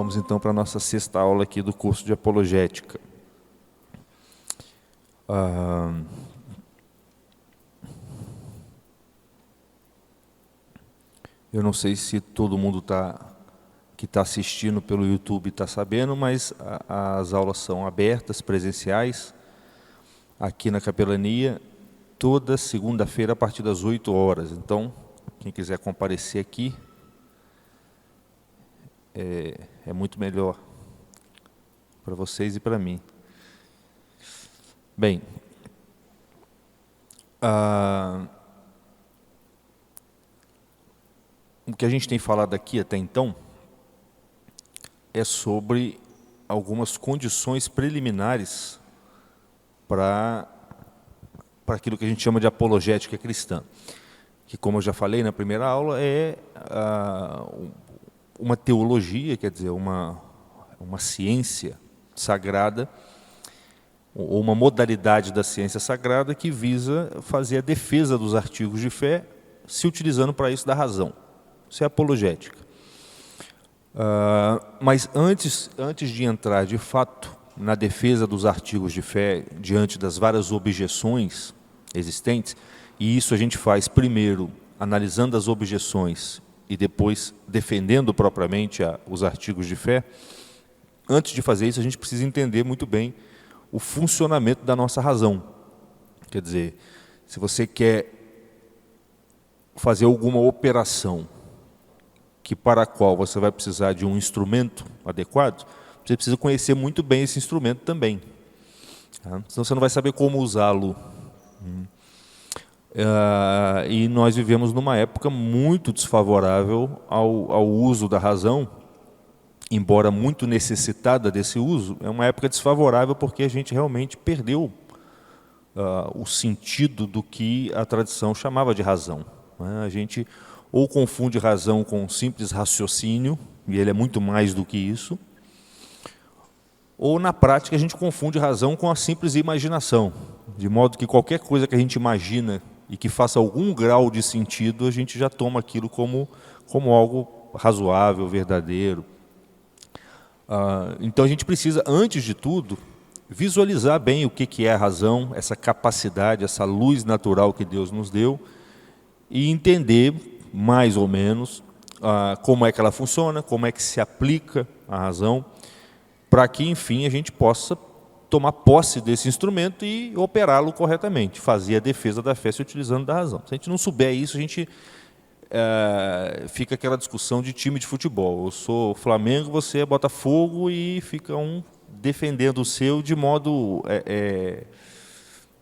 Vamos então para a nossa sexta aula aqui do curso de apologética. Eu não sei se todo mundo que está assistindo pelo YouTube está sabendo, mas as aulas são abertas, presenciais, aqui na capelania, toda segunda-feira a partir das 8 horas. Então, quem quiser comparecer aqui, é muito melhor para vocês e para mim. Bem, o que a gente tem falado aqui até então é sobre algumas condições preliminares para aquilo que a gente chama de apologética cristã, que, como eu já falei na primeira aula, é uma teologia, quer dizer, uma ciência sagrada, ou uma modalidade da ciência sagrada que visa fazer a defesa dos artigos de fé, se utilizando para isso da razão. Isso é apologética. Mas antes de entrar, de fato, na defesa dos artigos de fé, diante das várias objeções existentes, e isso a gente faz primeiro analisando as objeções e depois defendendo propriamente os artigos de fé, antes de fazer isso a gente precisa entender muito bem o funcionamento da nossa razão. Quer dizer, se você quer fazer alguma operação para a qual você vai precisar de um instrumento adequado, você precisa conhecer muito bem esse instrumento também. Tá? Senão você não vai saber como usá-lo. E nós vivemos numa época muito desfavorável ao uso da razão, embora muito necessitada desse uso. É uma época desfavorável porque a gente realmente perdeu o sentido do que a tradição chamava de razão. Né? A gente ou confunde razão com simples raciocínio, e ele é muito mais do que isso, ou na prática a gente confunde razão com a simples imaginação, de modo que qualquer coisa que a gente imagina e que faça algum grau de sentido, a gente já toma aquilo como algo razoável, verdadeiro. Então a gente precisa, antes de tudo, visualizar bem o que é a razão, essa capacidade, essa luz natural que Deus nos deu, e entender mais ou menos como é que ela funciona, como é que se aplica a razão, para que, enfim, a gente possa tomar posse desse instrumento e operá-lo corretamente, fazer a defesa da fé se utilizando da razão. Se a gente não souber isso, a gente fica aquela discussão de time de futebol. Eu sou Flamengo, você é Botafogo, e fica um defendendo o seu de modo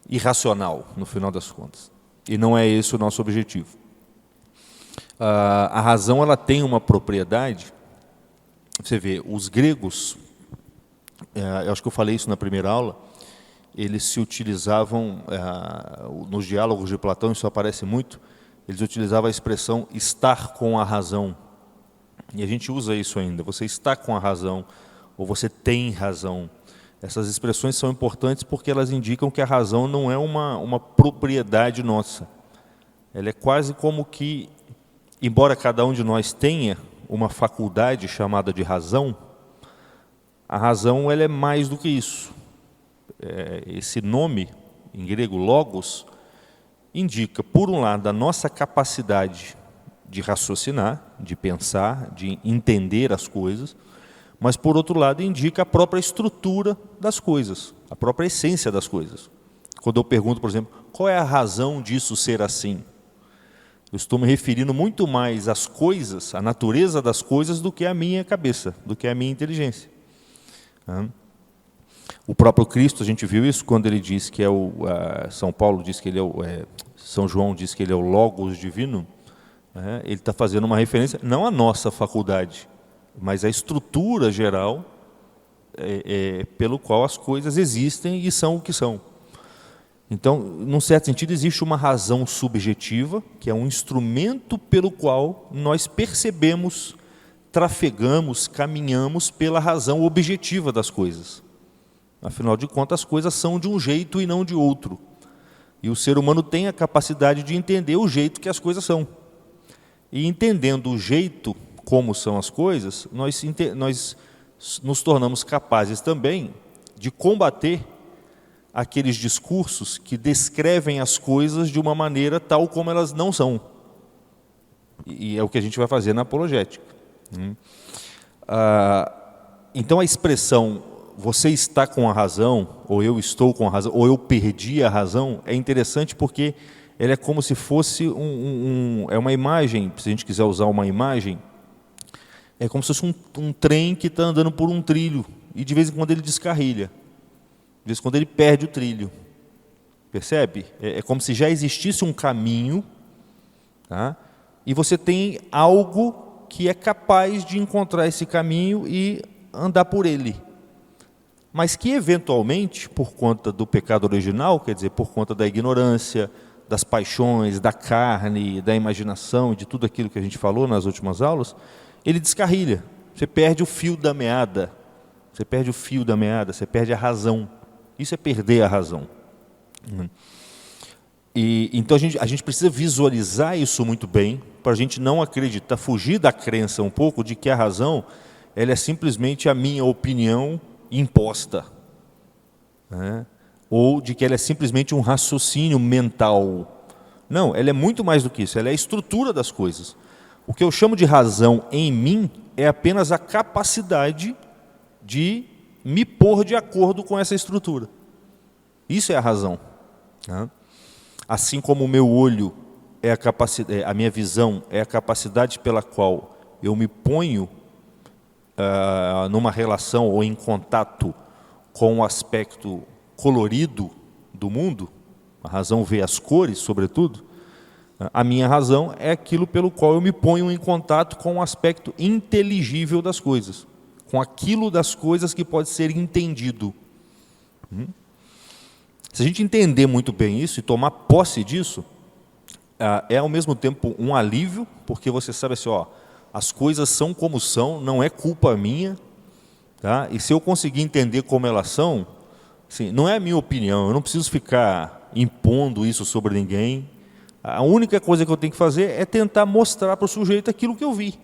irracional, no final das contas. E não é esse o nosso objetivo. A razão ela tem uma propriedade. Você vê, os gregos, eu acho que eu falei isso na primeira aula, eles se utilizavam, nos diálogos de Platão, isso aparece muito, eles utilizavam a expressão estar com a razão. E a gente usa isso ainda, você está com a razão, ou você tem razão. Essas expressões são importantes porque elas indicam que a razão não é uma propriedade nossa. Ela é quase como que, embora cada um de nós tenha uma faculdade chamada de razão, a razão ela é mais do que isso. Esse nome, em grego, logos, indica, por um lado, a nossa capacidade de raciocinar, de pensar, de entender as coisas, mas, por outro lado, indica a própria estrutura das coisas, a própria essência das coisas. Quando eu pergunto, por exemplo, qual é a razão disso ser assim? Eu estou me referindo muito mais às coisas, à natureza das coisas, do que à minha cabeça, do que à minha inteligência. O próprio Cristo, a gente viu isso quando ele diz que São Paulo diz que ele São João diz que ele é o Logos divino. Ele está fazendo uma referência, não à nossa faculdade, mas à estrutura geral pelo qual as coisas existem e são o que são. Então, num certo sentido, existe uma razão subjetiva, que é um instrumento pelo qual nós percebemos, trafegamos, caminhamos pela razão objetiva das coisas. Afinal de contas, as coisas são de um jeito e não de outro. E o ser humano tem a capacidade de entender o jeito que as coisas são. E entendendo o jeito como são as coisas, nós nos tornamos capazes também de combater aqueles discursos que descrevem as coisas de uma maneira tal como elas não são. E é o que a gente vai fazer na apologética. Então a expressão você está com a razão, ou eu estou com a razão, ou eu perdi a razão, é interessante porque ela é como se fosse é uma imagem, se a gente quiser usar uma imagem, é como se fosse um trem que está andando por um trilho, e de vez em quando ele descarrilha, de vez em quando ele perde o trilho. Percebe? É como se já existisse um caminho, tá? E você tem algo que é capaz de encontrar esse caminho e andar por ele. Mas que, eventualmente, por conta do pecado original, quer dizer, por conta da ignorância, das paixões, da carne, da imaginação e de tudo aquilo que a gente falou nas últimas aulas, ele descarrilha. Você perde o fio da meada. Você perde o fio da meada, você perde a razão. Isso é perder a razão. Então a gente precisa visualizar isso muito bem, para a gente não acreditar, fugir da crença um pouco de que a razão ela é simplesmente a minha opinião imposta, né? Ou de que ela é simplesmente um raciocínio mental. Não, ela é muito mais do que isso, ela é a estrutura das coisas. O que eu chamo de razão em mim é apenas a capacidade de me pôr de acordo com essa estrutura. Isso é a razão, né? Assim como o meu olho é a minha visão é a capacidade pela qual eu me ponho numa relação ou em contato com o aspecto colorido do mundo, a razão vê as cores, sobretudo, a minha razão é aquilo pelo qual eu me ponho em contato com o aspecto inteligível das coisas, com aquilo das coisas que pode ser entendido. Se a gente entender muito bem isso e tomar posse disso, é ao mesmo tempo um alívio, porque você sabe assim, ó, as coisas são como são, não é culpa minha, tá? E se eu conseguir entender como elas são, assim, não é a minha opinião, eu não preciso ficar impondo isso sobre ninguém. A única coisa que eu tenho que fazer é tentar mostrar para o sujeito aquilo que eu vi.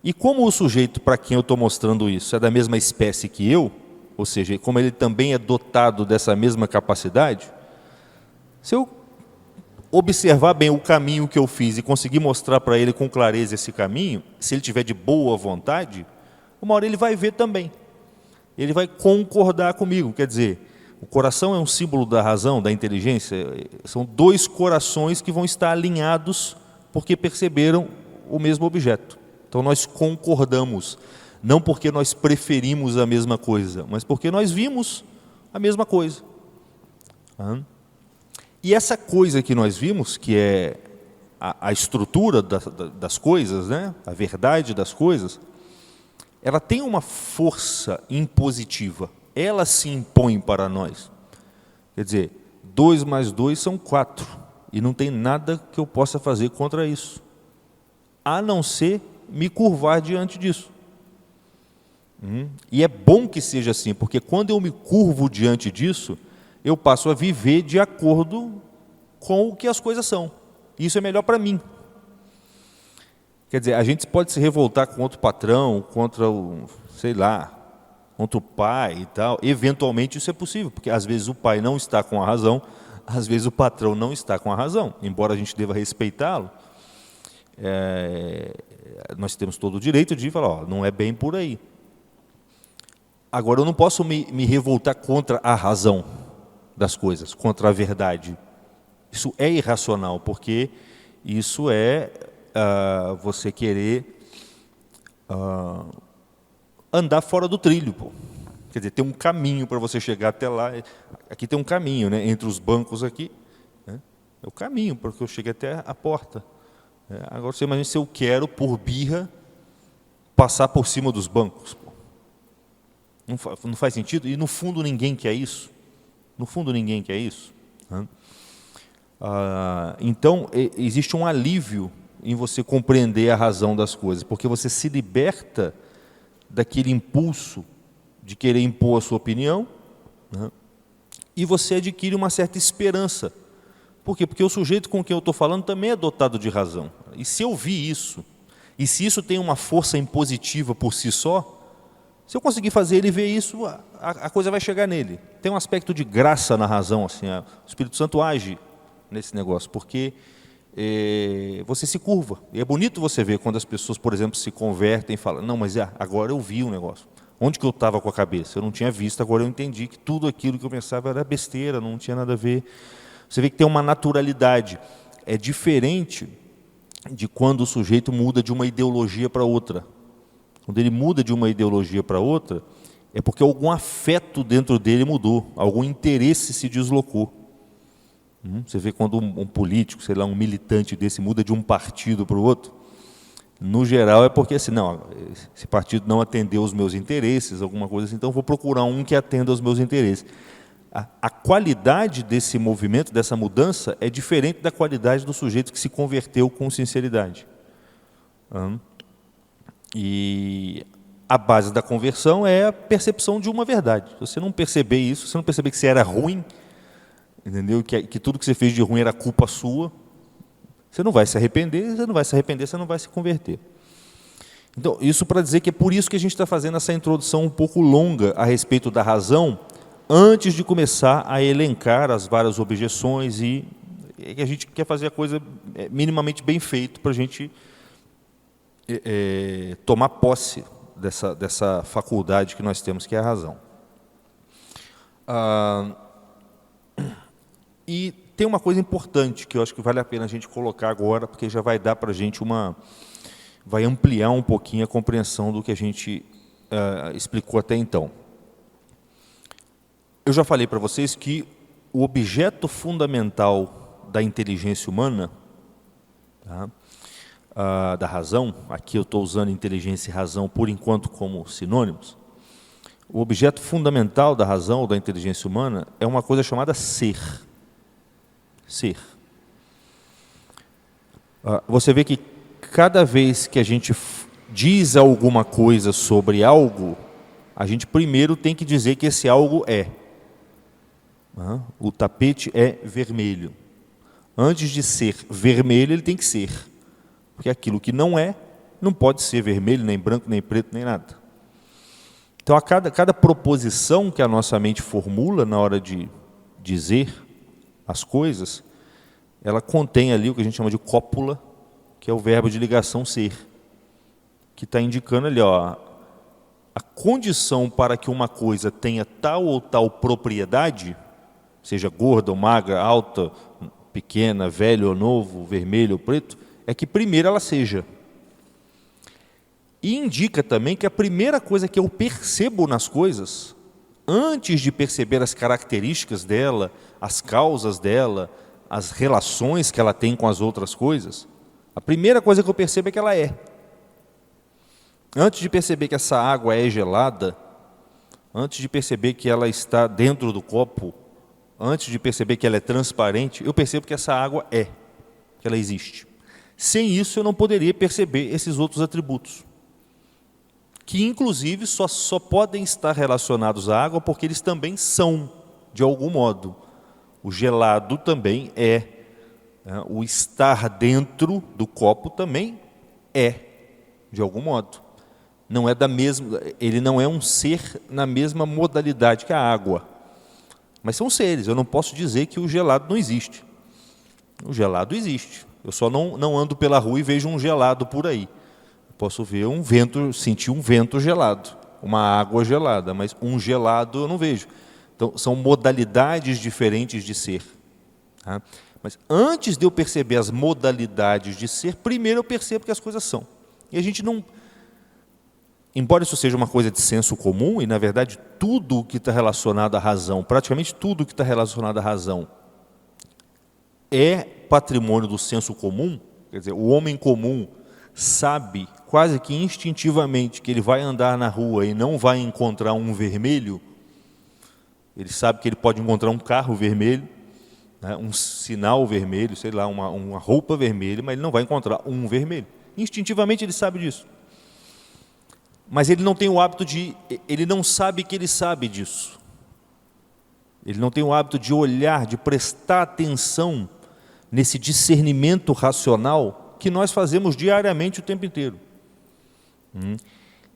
E como o sujeito para quem eu estou mostrando isso é da mesma espécie que eu, ou seja, como ele também é dotado dessa mesma capacidade, se eu observar bem o caminho que eu fiz e conseguir mostrar para ele com clareza esse caminho, se ele tiver de boa vontade, uma hora ele vai ver também. Ele vai concordar comigo. Quer dizer, o coração é um símbolo da razão, da inteligência. São dois corações que vão estar alinhados porque perceberam o mesmo objeto. Então nós concordamos, não porque nós preferimos a mesma coisa, mas porque nós vimos a mesma coisa. E essa coisa que nós vimos, que é a estrutura das coisas, né? A verdade das coisas, ela tem uma força impositiva. Ela se impõe para nós. Quer dizer, 2 mais 2 são 4. E não tem nada que eu possa fazer contra isso, a não ser me curvar diante disso. E é bom que seja assim, porque quando eu me curvo diante disso, eu passo a viver de acordo com o que as coisas são. Isso é melhor para mim. Quer dizer, a gente pode se revoltar contra o patrão, contra o, sei lá, contra o pai e tal. Eventualmente isso é possível, porque às vezes o pai não está com a razão, às vezes o patrão não está com a razão. Embora a gente deva respeitá-lo, nós temos todo o direito de falar, ó, não é bem por aí. Agora, eu não posso me revoltar contra a razão das coisas, contra a verdade. Isso é irracional, porque isso é você querer andar fora do trilho. Pô. Quer dizer, tem um caminho para você chegar até lá. Aqui tem um caminho, né? Entre os bancos aqui. Né? É o caminho para que eu chegue até a porta. Agora, você imagina se eu quero, por birra, passar por cima dos bancos. Pô. Não faz sentido? E no fundo ninguém quer isso. No fundo ninguém quer isso. Né? Então, existe um alívio em você compreender a razão das coisas, porque você se liberta daquele impulso de querer impor a sua opinião, né? E você adquire uma certa esperança. Por quê? Porque o sujeito com quem eu estou falando também é dotado de razão. E se eu vi isso, E se isso tem uma força impositiva por si só, se eu conseguir fazer ele ver isso, a coisa vai chegar nele. Tem um aspecto de graça na razão, assim, o Espírito Santo age nesse negócio, porque você se curva. E é bonito você ver quando as pessoas, por exemplo, se convertem e falam, não, mas agora eu vi um negócio. Onde que eu estava com a cabeça? Eu não tinha visto, agora eu entendi que tudo aquilo que eu pensava era besteira, não tinha nada a ver. Você vê que tem uma naturalidade. É diferente de quando o sujeito muda de uma ideologia para outra. Quando ele muda de uma ideologia para outra, é porque algum afeto dentro dele mudou, algum interesse se deslocou. Você vê quando um político, sei lá, um militante desse muda de um partido para o outro, no geral é porque assim, não, esse partido não atendeu os meus interesses, alguma coisa assim, então eu vou procurar um que atenda aos meus interesses. A qualidade desse movimento, dessa mudança, é diferente da qualidade do sujeito que se converteu com sinceridade. E a base da conversão é a percepção de uma verdade. Se você não perceber isso, se você não perceber que você era ruim, entendeu? Que tudo que você fez de ruim era culpa sua, você não vai se arrepender, você não vai se converter. Então, isso para dizer que é por isso que a gente está fazendo essa introdução um pouco longa a respeito da razão, antes de começar a elencar as várias objeções e que a gente quer fazer a coisa minimamente bem feita para a gente tomar posse dessa faculdade que nós temos, que é a razão. E tem uma coisa importante que eu acho que vale a pena a gente colocar agora, porque já vai dar para a gente vai ampliar um pouquinho a compreensão do que a gente explicou até então. Eu já falei para vocês que o objeto fundamental da inteligência humana, da razão, aqui eu estou usando inteligência e razão por enquanto como sinônimos, o objeto fundamental da razão ou da inteligência humana é uma coisa chamada ser. Ser. Você vê que cada vez que a gente diz alguma coisa sobre algo, a gente primeiro tem que dizer que esse algo é. O tapete é vermelho. Antes de ser vermelho, ele tem que ser. Porque aquilo que não é, não pode ser vermelho, nem branco, nem preto, nem nada. Então, a cada proposição que a nossa mente formula na hora de dizer as coisas, ela contém ali o que a gente chama de cópula, que é o verbo de ligação ser, que está indicando ali, a condição para que uma coisa tenha tal ou tal propriedade, seja gorda ou magra, alta, pequena, velho ou novo, vermelho ou preto, é que primeiro ela seja. E indica também que a primeira coisa que eu percebo nas coisas, antes de perceber as características dela, as causas dela, as relações que ela tem com as outras coisas, a primeira coisa que eu percebo é que ela é. Antes de perceber que essa água é gelada, antes de perceber que ela está dentro do copo, antes de perceber que ela é transparente, eu percebo que essa água é, que ela existe. Sem isso, eu não poderia perceber esses outros atributos, que inclusive só podem estar relacionados à água porque eles também são, de algum modo. O gelado também é, o estar dentro do copo também é, de algum modo. Não é ele não é um ser na mesma modalidade que a água. Mas são seres, eu não posso dizer que o gelado não existe. O gelado existe. Eu só não ando pela rua e vejo um gelado por aí. Eu posso ver sentir um vento gelado, uma água gelada, mas um gelado eu não vejo. Então, são modalidades diferentes de ser. Mas antes de eu perceber as modalidades de ser, primeiro eu percebo que as coisas são. E a gente não... Embora isso seja uma coisa de senso comum, e na verdade tudo o que está relacionado à razão, praticamente tudo o que está relacionado à razão, é patrimônio do senso comum, quer dizer, o homem comum sabe quase que instintivamente que ele vai andar na rua e não vai encontrar um vermelho, ele sabe que ele pode encontrar um carro vermelho, um sinal vermelho, sei lá, uma roupa vermelha, mas ele não vai encontrar um vermelho. Instintivamente ele sabe disso. Mas ele não tem o hábito ele não sabe que ele sabe disso. Ele não tem o hábito de olhar, de prestar atenção nesse discernimento racional que nós fazemos diariamente o tempo inteiro.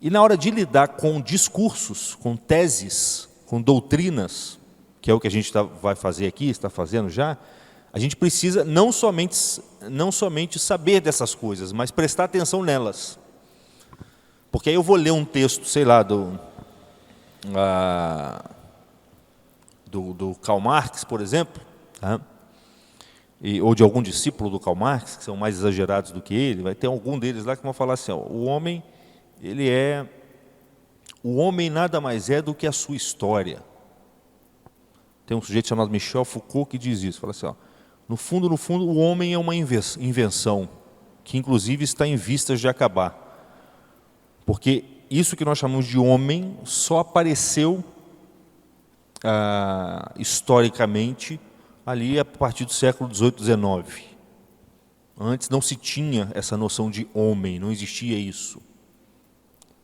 E na hora de lidar com discursos, com teses, com doutrinas, que é o que a gente vai fazer aqui, está fazendo já, a gente precisa não somente saber dessas coisas, mas prestar atenção nelas. Porque aí eu vou ler um texto, sei lá, do Karl Marx, por exemplo, tá? Ou de algum discípulo do Karl Marx, que são mais exagerados do que ele, vai ter algum deles lá que vão falar assim, ó, o homem nada mais é do que a sua história. Tem um sujeito chamado Michel Foucault que diz isso, fala assim, ó, no fundo, o homem é uma invenção, que inclusive está em vistas de acabar. Porque isso que nós chamamos de homem só apareceu historicamente ali a partir do século XVIII, XIX. Antes não se tinha essa noção de homem, não existia isso.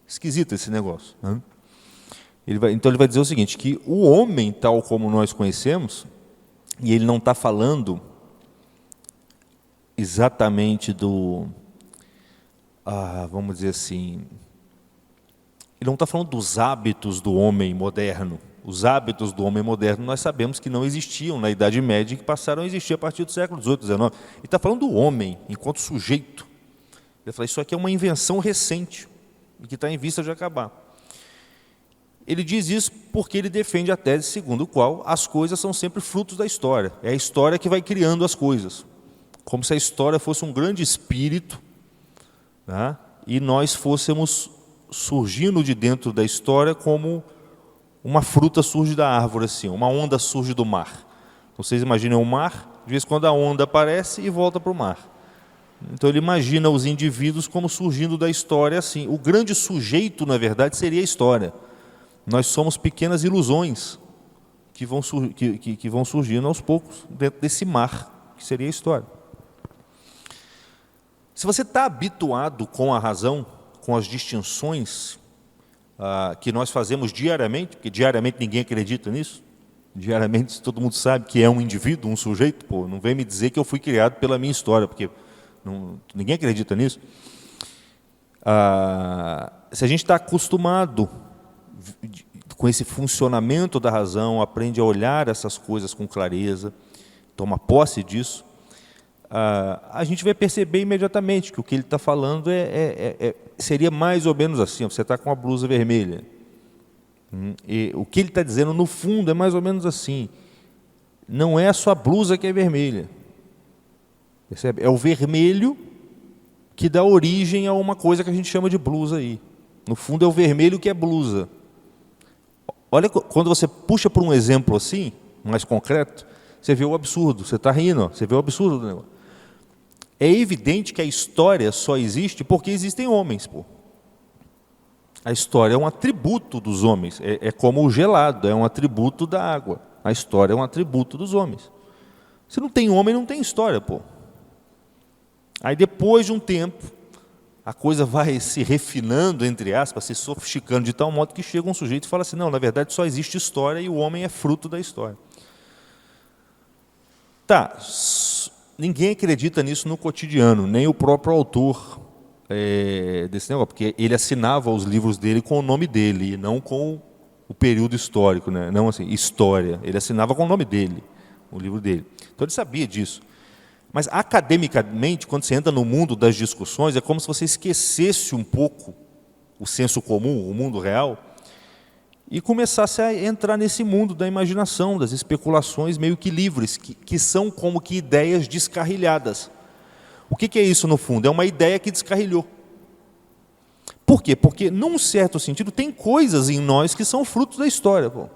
Esquisito esse negócio, né? Então ele vai dizer o seguinte, que o homem tal como nós conhecemos, e ele não está falando exatamente vamos dizer assim, ele não está falando dos hábitos do homem moderno. Os hábitos do homem moderno nós sabemos que não existiam na Idade Média e que passaram a existir a partir do século XVIII, XIX. Ele está falando do homem enquanto sujeito. Ele fala, isso aqui é uma invenção recente e que está em vista de acabar. Ele diz isso porque ele defende a tese segundo a qual as coisas são sempre frutos da história. É a história que vai criando as coisas. Como se a história fosse um grande espírito, né? E nós fôssemos surgindo de dentro da história como uma fruta surge da árvore, assim, uma onda surge do mar. Então, vocês imaginam o mar, de vez em quando a onda aparece e volta para o mar. Então ele imagina os indivíduos como surgindo da história assim. O grande sujeito, na verdade, seria a história. Nós somos pequenas ilusões que vão surgindo aos poucos dentro desse mar, que seria a história. Se você está habituado com a razão, com as distinções que nós fazemos diariamente, porque diariamente ninguém acredita nisso, diariamente todo mundo sabe que é um indivíduo, um sujeito, pô, não vem me dizer que eu fui criado pela minha história, porque ninguém acredita nisso. Se a gente está acostumado com esse funcionamento da razão, aprende a olhar essas coisas com clareza, toma posse disso, a gente vai perceber imediatamente que o que ele está falando seria mais ou menos assim, você está com a blusa vermelha. E o que ele está dizendo, no fundo, é mais ou menos assim. Não é a sua blusa que é vermelha. Percebe? É o vermelho que dá origem a uma coisa que a gente chama de blusa aí. No fundo, é o vermelho que é blusa. Olha, quando você puxa por um exemplo assim, mais concreto, você vê o absurdo. Você está rindo, ó, você vê o absurdo do negócio. É evidente que a história só existe porque existem homens, pô. A história é um atributo dos homens. É como o gelado, é um atributo da água. A história é um atributo dos homens. Se não tem homem, não tem história, pô. Aí depois de um tempo, a coisa vai se refinando, entre aspas, se sofisticando de tal modo que chega um sujeito e fala assim, não, na verdade só existe história e o homem é fruto da história. Tá, ninguém acredita nisso no cotidiano, nem o próprio autor desse negócio, porque ele assinava os livros dele com o nome dele, e não com o período histórico, né? Não assim, história. Ele assinava com o nome dele, o livro dele. Então ele sabia disso. Mas academicamente, quando você entra no mundo das discussões, é como se você esquecesse um pouco o senso comum, o mundo real, e começasse a entrar nesse mundo da imaginação, das especulações meio que livres, que são como que ideias descarrilhadas. O que é isso no fundo? É uma ideia que descarrilhou. Por quê? Porque, num certo sentido, tem coisas em nós que são frutos da história. Pô.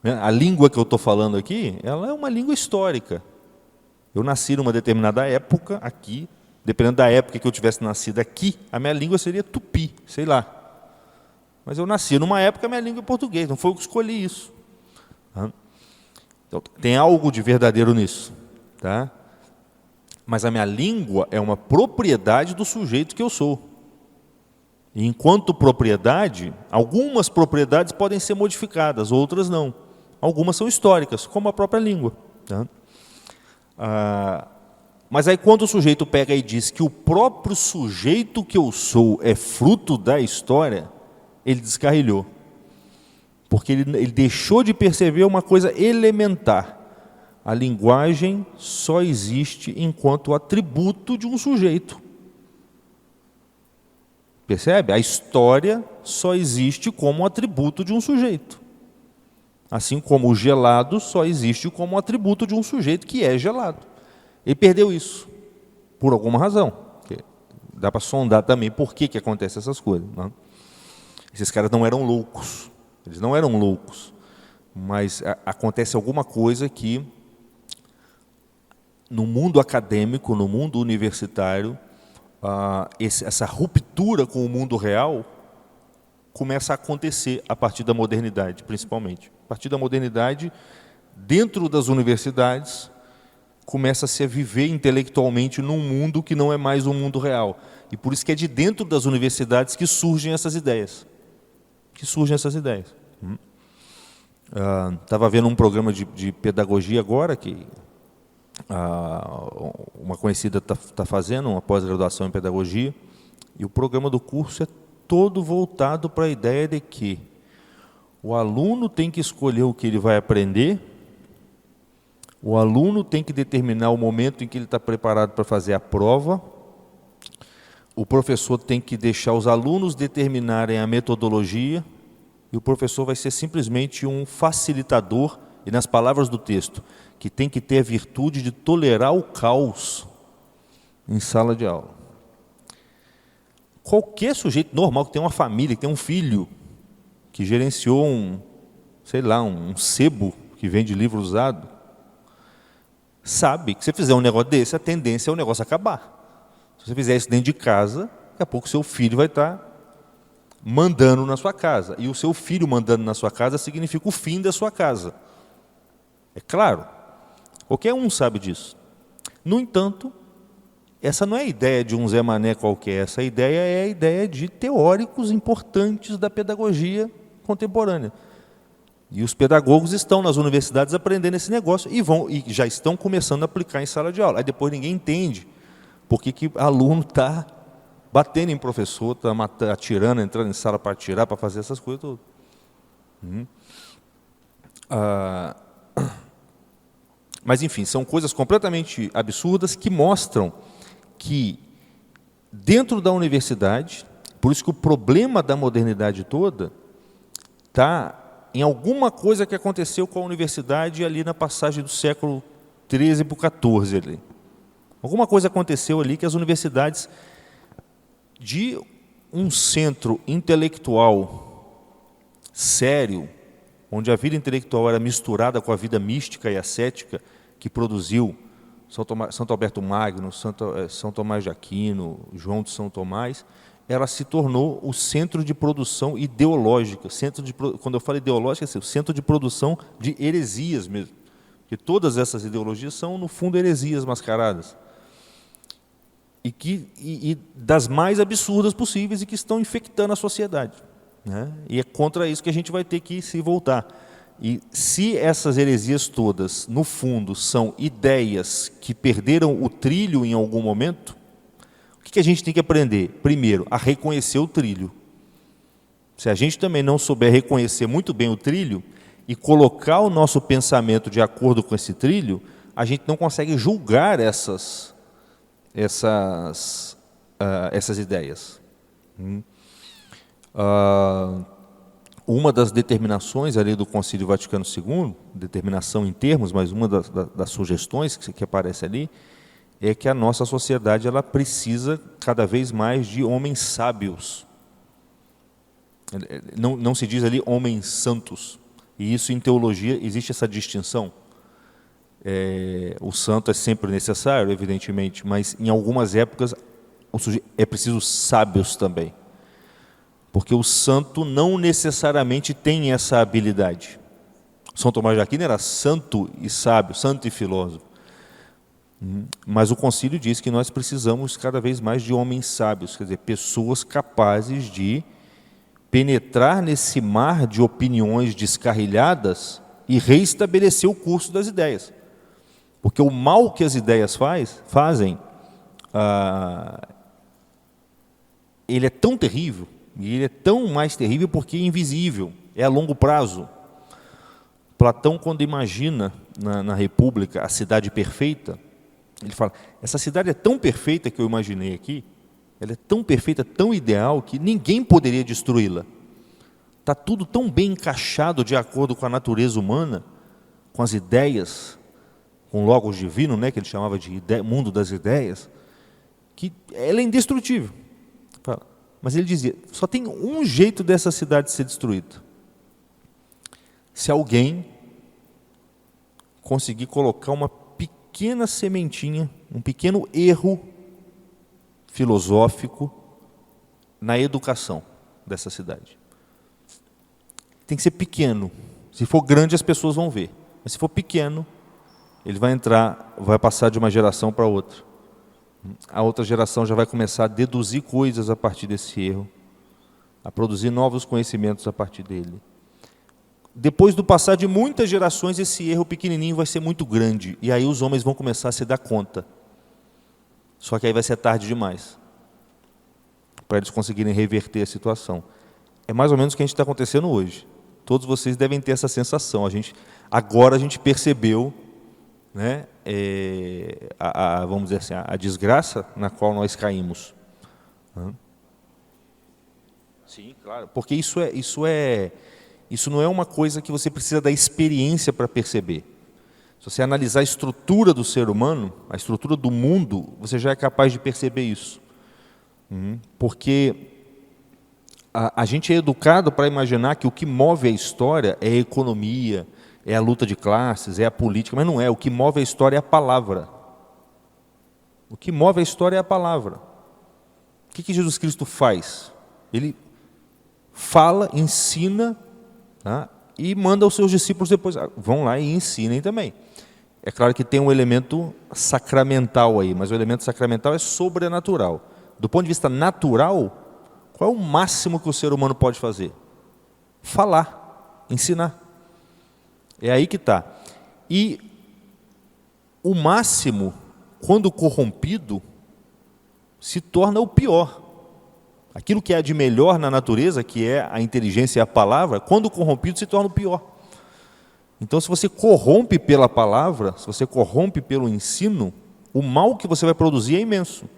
A língua que eu estou falando aqui, ela é uma língua histórica. Eu nasci numa determinada época aqui, dependendo da época que eu tivesse nascido aqui, a minha língua seria tupi, sei lá. Mas eu nasci numa época, a minha língua é português, não foi eu que escolhi isso. Então, tem algo de verdadeiro nisso. Tá? Mas a minha língua é uma propriedade do sujeito que eu sou. E enquanto propriedade, algumas propriedades podem ser modificadas, outras não. Algumas são históricas, como a própria língua. Tá? Mas aí quando o sujeito pega e diz que o próprio sujeito que eu sou é fruto da história, ele descarrilhou. Porque ele deixou de perceber uma coisa elementar. A linguagem só existe enquanto atributo de um sujeito. Percebe? A história só existe como atributo de um sujeito. Assim como o gelado só existe como atributo de um sujeito que é gelado. Ele perdeu isso, por alguma razão. Dá para sondar também por que acontecem essas coisas. Não? Esses caras não eram loucos. Eles não eram loucos. Mas acontece alguma coisa que, no mundo acadêmico, no mundo universitário, essa ruptura com o mundo real começa a acontecer a partir da modernidade, principalmente. A partir da modernidade, dentro das universidades, começa-se a viver intelectualmente num mundo que não é mais um mundo real. E por isso que é de dentro das universidades que surgem essas ideias. Estava vendo um programa de pedagogia agora, que uma conhecida está fazendo uma pós-graduação em pedagogia, e o programa do curso é todo voltado para a ideia de que o aluno tem que escolher o que ele vai aprender, o aluno tem que determinar o momento em que ele está preparado para fazer a prova, o professor tem que deixar os alunos determinarem a metodologia, e o professor vai ser simplesmente um facilitador, e nas palavras do texto, que tem que ter a virtude de tolerar o caos em sala de aula. Qualquer sujeito normal que tem uma família, que tem um filho, que gerenciou um sebo que vende livro usado, sabe que se você fizer um negócio desse, a tendência é o negócio acabar. Se você fizer isso dentro de casa, daqui a pouco seu filho vai estar mandando na sua casa. E o seu filho mandando na sua casa significa o fim da sua casa. É claro, qualquer um sabe disso. No entanto, essa não é a ideia de um Zé Mané qualquer, essa ideia é a ideia de teóricos importantes da pedagogia contemporânea. E os pedagogos estão nas universidades aprendendo esse negócio e já estão começando a aplicar em sala de aula. Aí depois ninguém entende por que aluno está batendo em professor, está atirando, entrando em sala para atirar, para fazer essas coisas todas. Mas, enfim, são coisas completamente absurdas que mostram que, dentro da universidade, por isso que o problema da modernidade toda está em alguma coisa que aconteceu com a universidade ali na passagem do século XIII para o XIV. Ali. Alguma coisa aconteceu ali que as universidades, de um centro intelectual sério, onde a vida intelectual era misturada com a vida mística e ascética, que produziu Santo Alberto Magno, São Tomás de Aquino, João de São Tomás, ela se tornou o centro de produção ideológica. Quando eu falo ideológica, é assim, o centro de produção de heresias mesmo. Porque todas essas ideologias são, no fundo, heresias mascaradas. E das mais absurdas possíveis e que estão infectando a sociedade. Né? E é contra isso que a gente vai ter que se voltar. E se essas heresias todas, no fundo, são ideias que perderam o trilho em algum momento, o que a gente tem que aprender? Primeiro, a reconhecer o trilho. Se a gente também não souber reconhecer muito bem o trilho e colocar o nosso pensamento de acordo com esse trilho, a gente não consegue julgar essas ideias. Uma das determinações ali do Concílio Vaticano II, determinação em termos, mas uma das sugestões que aparece ali, é que a nossa sociedade ela precisa cada vez mais de homens sábios. Não se diz ali homens santos. E isso em teologia existe essa distinção. O santo é sempre necessário, evidentemente, mas em algumas épocas é preciso sábios também. Porque o santo não necessariamente tem essa habilidade. São Tomás de Aquino era santo e sábio, santo e filósofo. Mas o concílio diz que nós precisamos cada vez mais de homens sábios, quer dizer, pessoas capazes de penetrar nesse mar de opiniões descarrilhadas e reestabelecer o curso das ideias. Porque o mal que as ideias fazem, ele é tão terrível, e ele é tão mais terrível porque é invisível, é a longo prazo. Platão, quando imagina na República a cidade perfeita, ele fala, essa cidade é tão perfeita que eu imaginei aqui, ela é tão perfeita, tão ideal, que ninguém poderia destruí-la. Está tudo tão bem encaixado de acordo com a natureza humana, com as ideias, com o logos divino, né, que ele chamava de mundo das ideias, que ela é indestrutível. Mas ele dizia, só tem um jeito dessa cidade ser destruída. Se alguém conseguir colocar uma pequena sementinha, um pequeno erro filosófico na educação dessa cidade. Tem que ser pequeno. Se for grande, as pessoas vão ver. Mas se for pequeno, ele vai entrar, vai passar de uma geração para outra. A outra geração já vai começar a deduzir coisas a partir desse erro, a produzir novos conhecimentos a partir dele. Depois do passar de muitas gerações, esse erro pequenininho vai ser muito grande. E aí os homens vão começar a se dar conta. Só que aí vai ser tarde demais para eles conseguirem reverter a situação. É mais ou menos o que está acontecendo hoje. Todos vocês devem ter essa sensação. Agora a gente percebeu, né, vamos dizer assim, a desgraça na qual nós caímos. Sim, claro. Porque isso não é uma coisa que você precisa da experiência para perceber. Se você analisar a estrutura do ser humano, a estrutura do mundo, você já é capaz de perceber isso. Porque a gente é educado para imaginar que o que move a história é a economia, é a luta de classes, é a política, mas não é. O que move a história é a palavra. O que move a história é a palavra. O que Jesus Cristo faz? Ele fala, ensina, tá? E manda os seus discípulos depois, vão lá e ensinem também. É claro que tem um elemento sacramental aí, mas o elemento sacramental é sobrenatural. Do ponto de vista natural, qual é o máximo que o ser humano pode fazer? Falar, ensinar. É aí que está. E o máximo, quando corrompido, se torna o pior. Aquilo que há de melhor na natureza, que é a inteligência e a palavra, quando corrompido, se torna o pior. Então, se você corrompe pela palavra, se você corrompe pelo ensino, o mal que você vai produzir é imenso.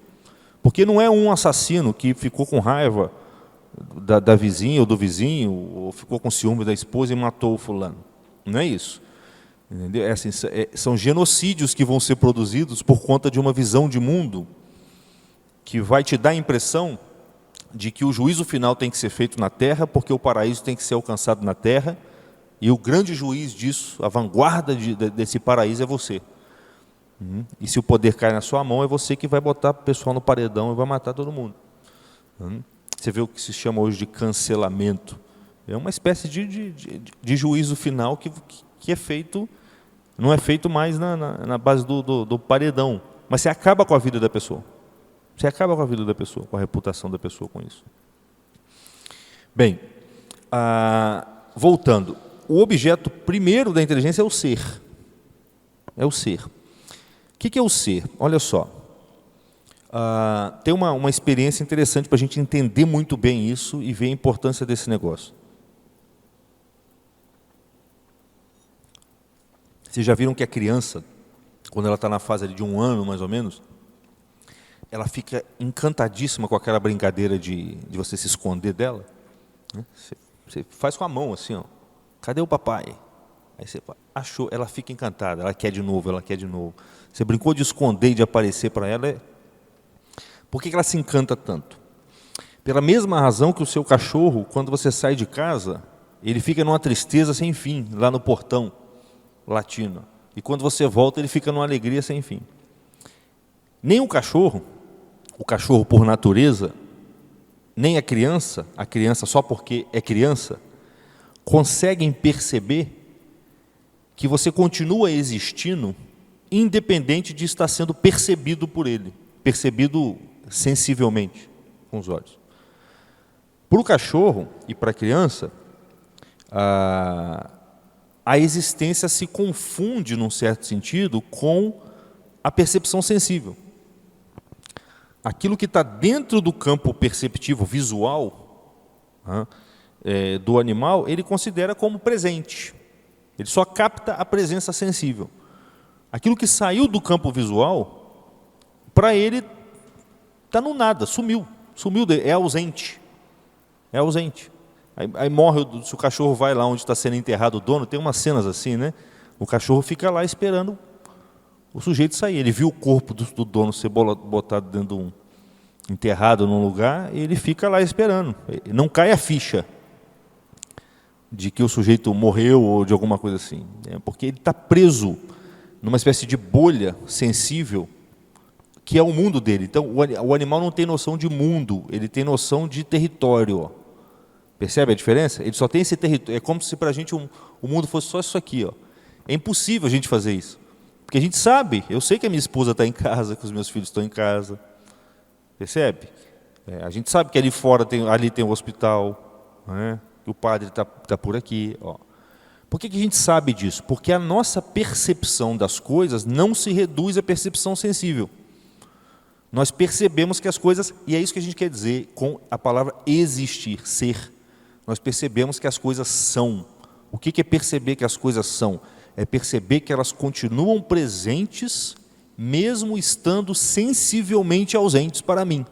Porque não é um assassino que ficou com raiva da vizinha ou do vizinho, ou ficou com ciúme da esposa e matou o fulano. Não é isso. Entendeu? São genocídios que vão ser produzidos por conta de uma visão de mundo que vai te dar a impressão de que o juízo final tem que ser feito na terra, porque o paraíso tem que ser alcançado na terra, e o grande juiz disso, a vanguarda desse paraíso é você. E se o poder cai na sua mão, é você que vai botar o pessoal no paredão e vai matar todo mundo. Você vê o que se chama hoje de cancelamento. É uma espécie de juízo final que é feito, não é feito mais na base do paredão, mas você acaba com a vida da pessoa. Você acaba com a vida da pessoa, com a reputação da pessoa com isso. Bem, voltando. O objeto primeiro da inteligência é o ser. É o ser. O que é o ser? Olha só. Tem uma experiência interessante para a gente entender muito bem isso e ver a importância desse negócio. Vocês já viram que a criança, quando ela está na fase de 1 ano, mais ou menos, ela fica encantadíssima com aquela brincadeira de você se esconder dela? Você faz com a mão assim, ó. Cadê o papai? Aí você achou, ela fica encantada, ela quer de novo, ela quer de novo. Você brincou de esconder e de aparecer para ela. Por que ela se encanta tanto? Pela mesma razão que o seu cachorro, quando você sai de casa, ele fica numa tristeza sem fim, lá no portão, latindo. E quando você volta, ele fica numa alegria sem fim. Nem o cachorro por natureza, nem a criança só porque é criança, conseguem perceber que você continua existindo independente de estar sendo percebido por ele, percebido sensivelmente com os olhos. Para o cachorro e para a criança, a existência se confunde, num certo sentido, com a percepção sensível. Aquilo que está dentro do campo perceptivo, visual, do animal, ele considera como presente. Ele só capta a presença sensível. Aquilo que saiu do campo visual, para ele, está no nada, sumiu, é ausente. É ausente. Aí morre, se o cachorro vai lá onde está sendo enterrado o dono, tem umas cenas assim, né? O cachorro fica lá esperando o sujeito sair. Ele viu o corpo do dono ser botado dentro enterrado num lugar, e ele fica lá esperando. Não cai a ficha de que o sujeito morreu ou de alguma coisa assim. Porque ele está preso numa espécie de bolha sensível, que é o mundo dele. Então, o animal não tem noção de mundo, ele tem noção de território. Percebe a diferença? Ele só tem esse território. É como se para a gente o mundo fosse só isso aqui. É impossível a gente fazer isso. Porque a gente sabe, eu sei que a minha esposa está em casa, que os meus filhos estão em casa. Percebe? A gente sabe que ali fora ali tem o hospital, né? Que o padre está por aqui. Por que a gente sabe disso? Porque a nossa percepção das coisas não se reduz à percepção sensível. Nós percebemos que as coisas, e é isso que a gente quer dizer com a palavra existir, ser. Nós percebemos que as coisas são. O que é perceber que as coisas são? É perceber que elas continuam presentes, mesmo estando sensivelmente ausentes para mim.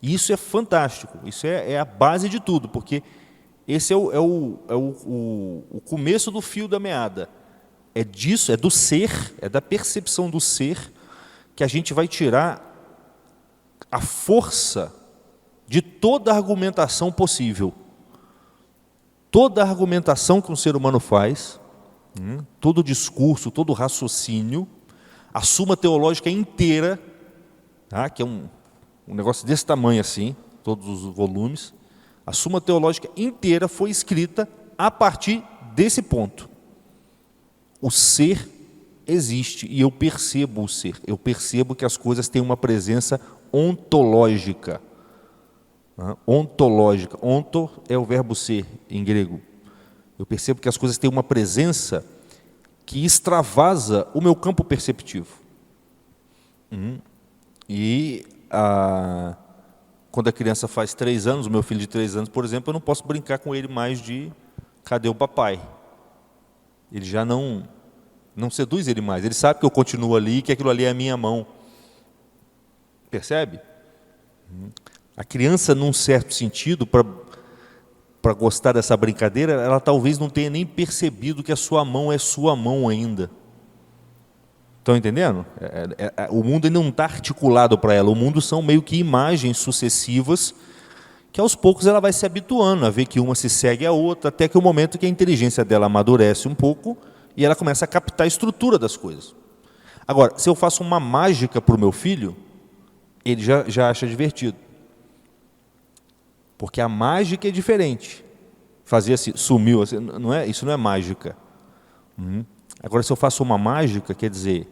E isso é fantástico, isso é a base de tudo, porque esse é o começo do fio da meada. É disso, é do ser, é da percepção do ser, que a gente vai tirar a força de toda a argumentação possível. Toda a argumentação que um ser humano faz, todo discurso, todo raciocínio, a suma teológica inteira, que é um negócio desse tamanho assim, todos os volumes, a suma teológica inteira foi escrita a partir desse ponto. O ser existe e eu percebo o ser. Eu percebo que as coisas têm uma presença ontológica. Ontológica. Onto é o verbo ser em grego. Eu percebo que as coisas têm uma presença que extravasa o meu campo perceptivo. E quando a criança faz 3 anos, o meu filho de 3 anos, por exemplo, eu não posso brincar com ele mais de cadê o papai? Ele já não seduz ele mais. Ele sabe que eu continuo ali, que aquilo ali é a minha mão. Percebe? A criança, num certo sentido, para gostar dessa brincadeira, ela talvez não tenha nem percebido que a sua mão é sua mão ainda. Estão entendendo? O mundo ainda não está articulado para ela. O mundo são meio que imagens sucessivas que aos poucos ela vai se habituando a ver que uma se segue à outra, até que o momento que a inteligência dela amadurece um pouco e ela começa a captar a estrutura das coisas. Agora, se eu faço uma mágica para o meu filho, ele já acha divertido. Porque a mágica é diferente. Fazer assim, sumiu, assim, isso não é mágica. Agora, se eu faço uma mágica, quer dizer,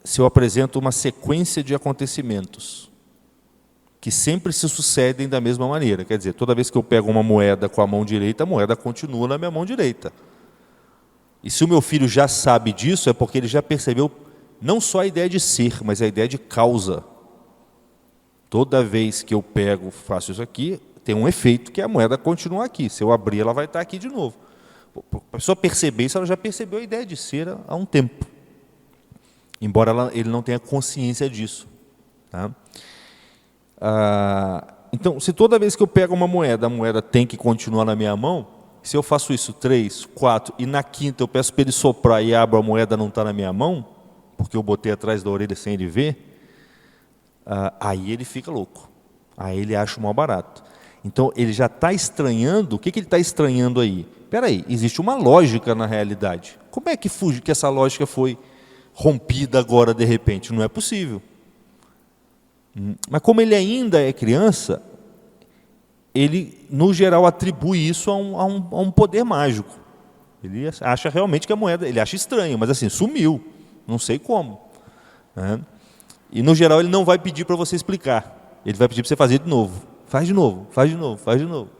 se eu apresento uma sequência de acontecimentos que sempre se sucedem da mesma maneira, quer dizer, toda vez que eu pego uma moeda com a mão direita, a moeda continua na minha mão direita. E se o meu filho já sabe disso, é porque ele já percebeu não só a ideia de ser, mas a ideia de causa. Toda vez que eu faço isso aqui, tem um efeito que a moeda continua aqui. Se eu abrir, ela vai estar aqui de novo. Para a pessoa perceber isso, ela já percebeu a ideia de ser há um tempo. Embora ele não tenha consciência disso. Tá? Então, se toda vez que eu pego uma moeda, a moeda tem que continuar na minha mão, se eu faço isso 3, 4, e na quinta eu peço para ele soprar e abro, a moeda não está na minha mão, porque eu botei atrás da orelha sem ele ver, aí ele fica louco. Aí ele acha o mal barato. Então, ele já está estranhando. O que ele está estranhando aí? Espera aí, existe uma lógica na realidade. Como é que essa lógica foi rompida agora, de repente? Não é possível. Mas como ele ainda é criança, ele, no geral, atribui isso a um poder mágico. Ele acha realmente que a moeda, ele acha estranho, mas assim, sumiu, não sei como. E, no geral, ele não vai pedir para você explicar. Ele vai pedir para você fazer de novo. Faz de novo, faz de novo, faz de novo.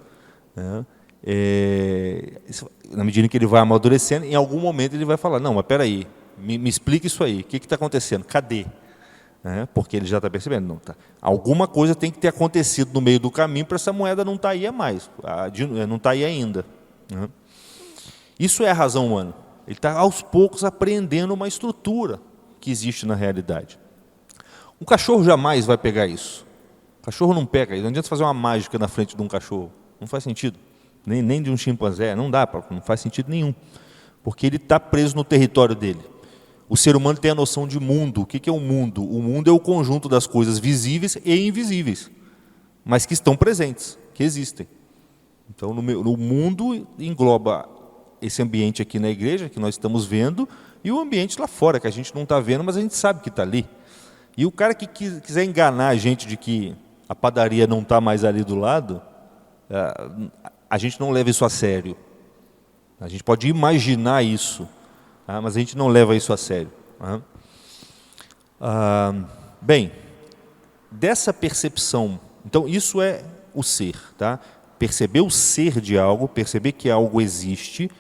Na medida em que ele vai amadurecendo, em algum momento ele vai falar, não, mas espera aí, me explica isso aí, o que está acontecendo, cadê? Porque ele já está percebendo, não, tá. Alguma coisa tem que ter acontecido no meio do caminho para essa moeda não estar aí a mais, não está aí ainda. Isso é a razão humana. Ele está aos poucos aprendendo uma estrutura que existe na realidade. Um cachorro jamais vai pegar isso. O cachorro não pega isso. Não adianta fazer uma mágica na frente de um cachorro. Não faz sentido. Nem de um chimpanzé. Não dá, não faz sentido nenhum. Porque ele está preso no território dele. O ser humano tem a noção de mundo. O que é o mundo? O mundo é o conjunto das coisas visíveis e invisíveis, mas que estão presentes, que existem. Então, no mundo engloba esse ambiente aqui na igreja, que nós estamos vendo, e o ambiente lá fora, que a gente não está vendo, mas a gente sabe que está ali. E o cara que quiser enganar a gente de que a padaria não está mais ali do lado, a gente não leva isso a sério. A gente pode imaginar isso, mas a gente não leva isso a sério. Bem, dessa percepção, então isso é o ser, tá? Perceber o ser de algo, perceber que algo existe,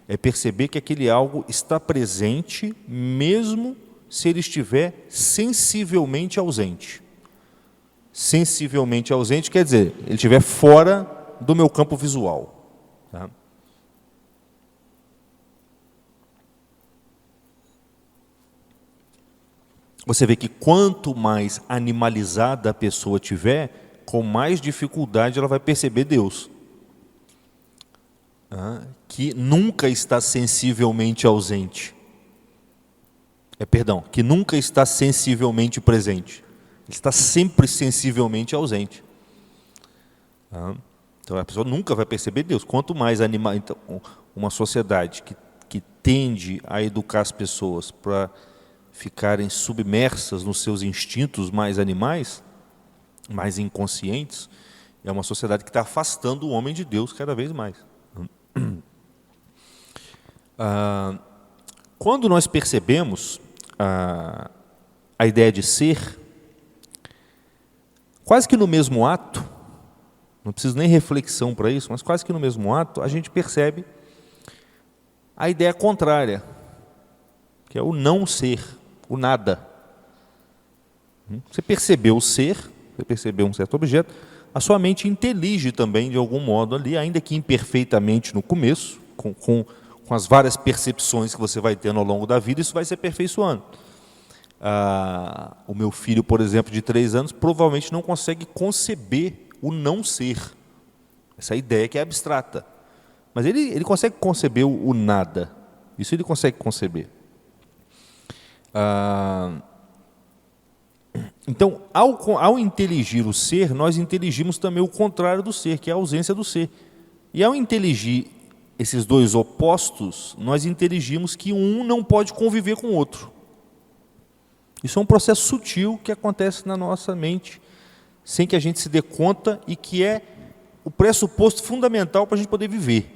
é perceber que aquele algo está presente, mesmo se ele estiver sensivelmente ausente. Sensivelmente ausente quer dizer, ele estiver fora do meu campo visual. Tá? Você vê que quanto mais animalizada a pessoa tiver, com mais dificuldade ela vai perceber Deus. Que nunca está sensivelmente ausente. Que nunca está sensivelmente presente. Ele está sempre sensivelmente ausente. Então a pessoa nunca vai perceber Deus. Quanto mais então, uma sociedade que tende a educar as pessoas para ficarem submersas nos seus instintos mais animais, mais inconscientes, é uma sociedade que está afastando o homem de Deus cada vez mais. Quando nós percebemos a ideia de ser, quase que no mesmo ato, não preciso nem reflexão para isso, mas quase que no mesmo ato, a gente percebe a ideia contrária, que é o não ser, o nada. Você percebeu o ser, você percebeu um certo objeto, a sua mente intelige também de algum modo ali, ainda que imperfeitamente no começo, com as várias percepções que você vai tendo ao longo da vida, isso vai se aperfeiçoando. O meu filho, por exemplo, de 3 anos, provavelmente não consegue conceber o não ser. Essa ideia que é abstrata. Mas ele consegue conceber o nada. Isso ele consegue conceber. Então, ao inteligir o ser, nós inteligimos também o contrário do ser, que é a ausência do ser. E ao inteligir esses dois opostos, nós inteligimos que um não pode conviver com o outro. Isso é um processo sutil que acontece na nossa mente, sem que a gente se dê conta, e que é o pressuposto fundamental para a gente poder viver.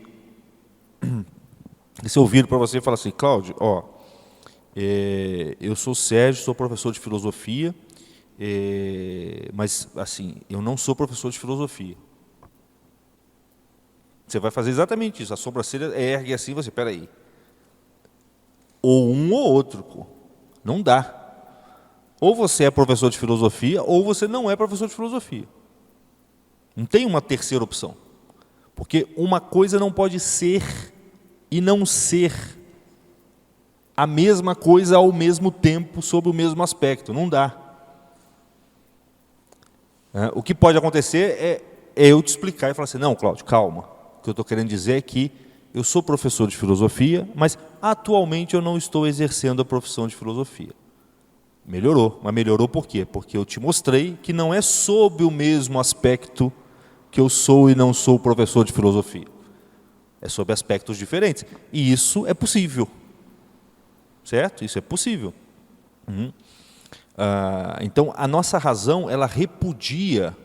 Se eu vir para você e falar assim, Cláudio, eu sou Sérgio, sou professor de filosofia, mas assim, eu não sou professor de filosofia. Você vai fazer exatamente isso, a sobrancelha ergue assim, você, espera aí. Ou um ou outro, pô. Não dá. Ou você é professor de filosofia, ou você não é professor de filosofia. Não tem uma terceira opção. Porque uma coisa não pode ser e não ser a mesma coisa ao mesmo tempo, sob o mesmo aspecto. Não dá. O que pode acontecer é eu te explicar e falar assim, não, Cláudio, calma. O que eu estou querendo dizer é que eu sou professor de filosofia, mas atualmente eu não estou exercendo a profissão de filosofia. Melhorou, mas melhorou por quê? Porque eu te mostrei que não é sob o mesmo aspecto que eu sou e não sou professor de filosofia. É sob aspectos diferentes. E isso é possível. Certo? Isso é possível. Então, a nossa razão, ela repudia,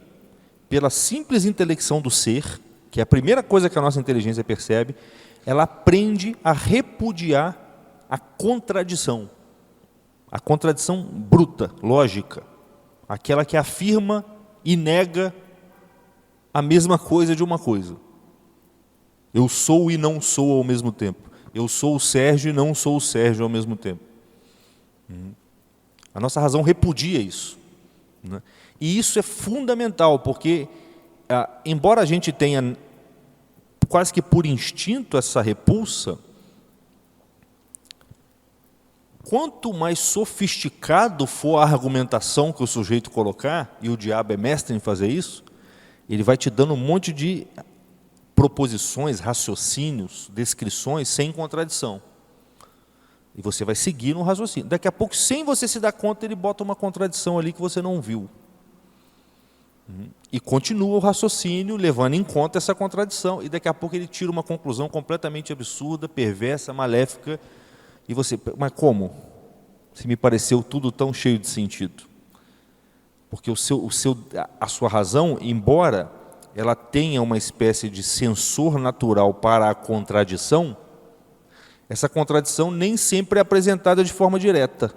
pela simples intelecção do ser, que é a primeira coisa que a nossa inteligência percebe, ela aprende a repudiar a contradição bruta, lógica, aquela que afirma e nega a mesma coisa de uma coisa. Eu sou e não sou ao mesmo tempo. Eu sou o Sérgio e não sou o Sérgio ao mesmo tempo. A nossa razão repudia isso, né? E isso é fundamental, porque, embora a gente tenha quase que por instinto essa repulsa, quanto mais sofisticado for a argumentação que o sujeito colocar, e o diabo é mestre em fazer isso, ele vai te dando um monte de proposições, raciocínios, descrições sem contradição. E você vai seguir no raciocínio. Daqui a pouco, sem você se dar conta, ele bota uma contradição ali que você não viu. E continua o raciocínio, levando em conta essa contradição. E daqui a pouco ele tira uma conclusão completamente absurda, perversa, maléfica. E você, mas como? Se me pareceu tudo tão cheio de sentido. Porque a sua razão, embora ela tenha uma espécie de sensor natural para a contradição, essa contradição nem sempre é apresentada de forma direta.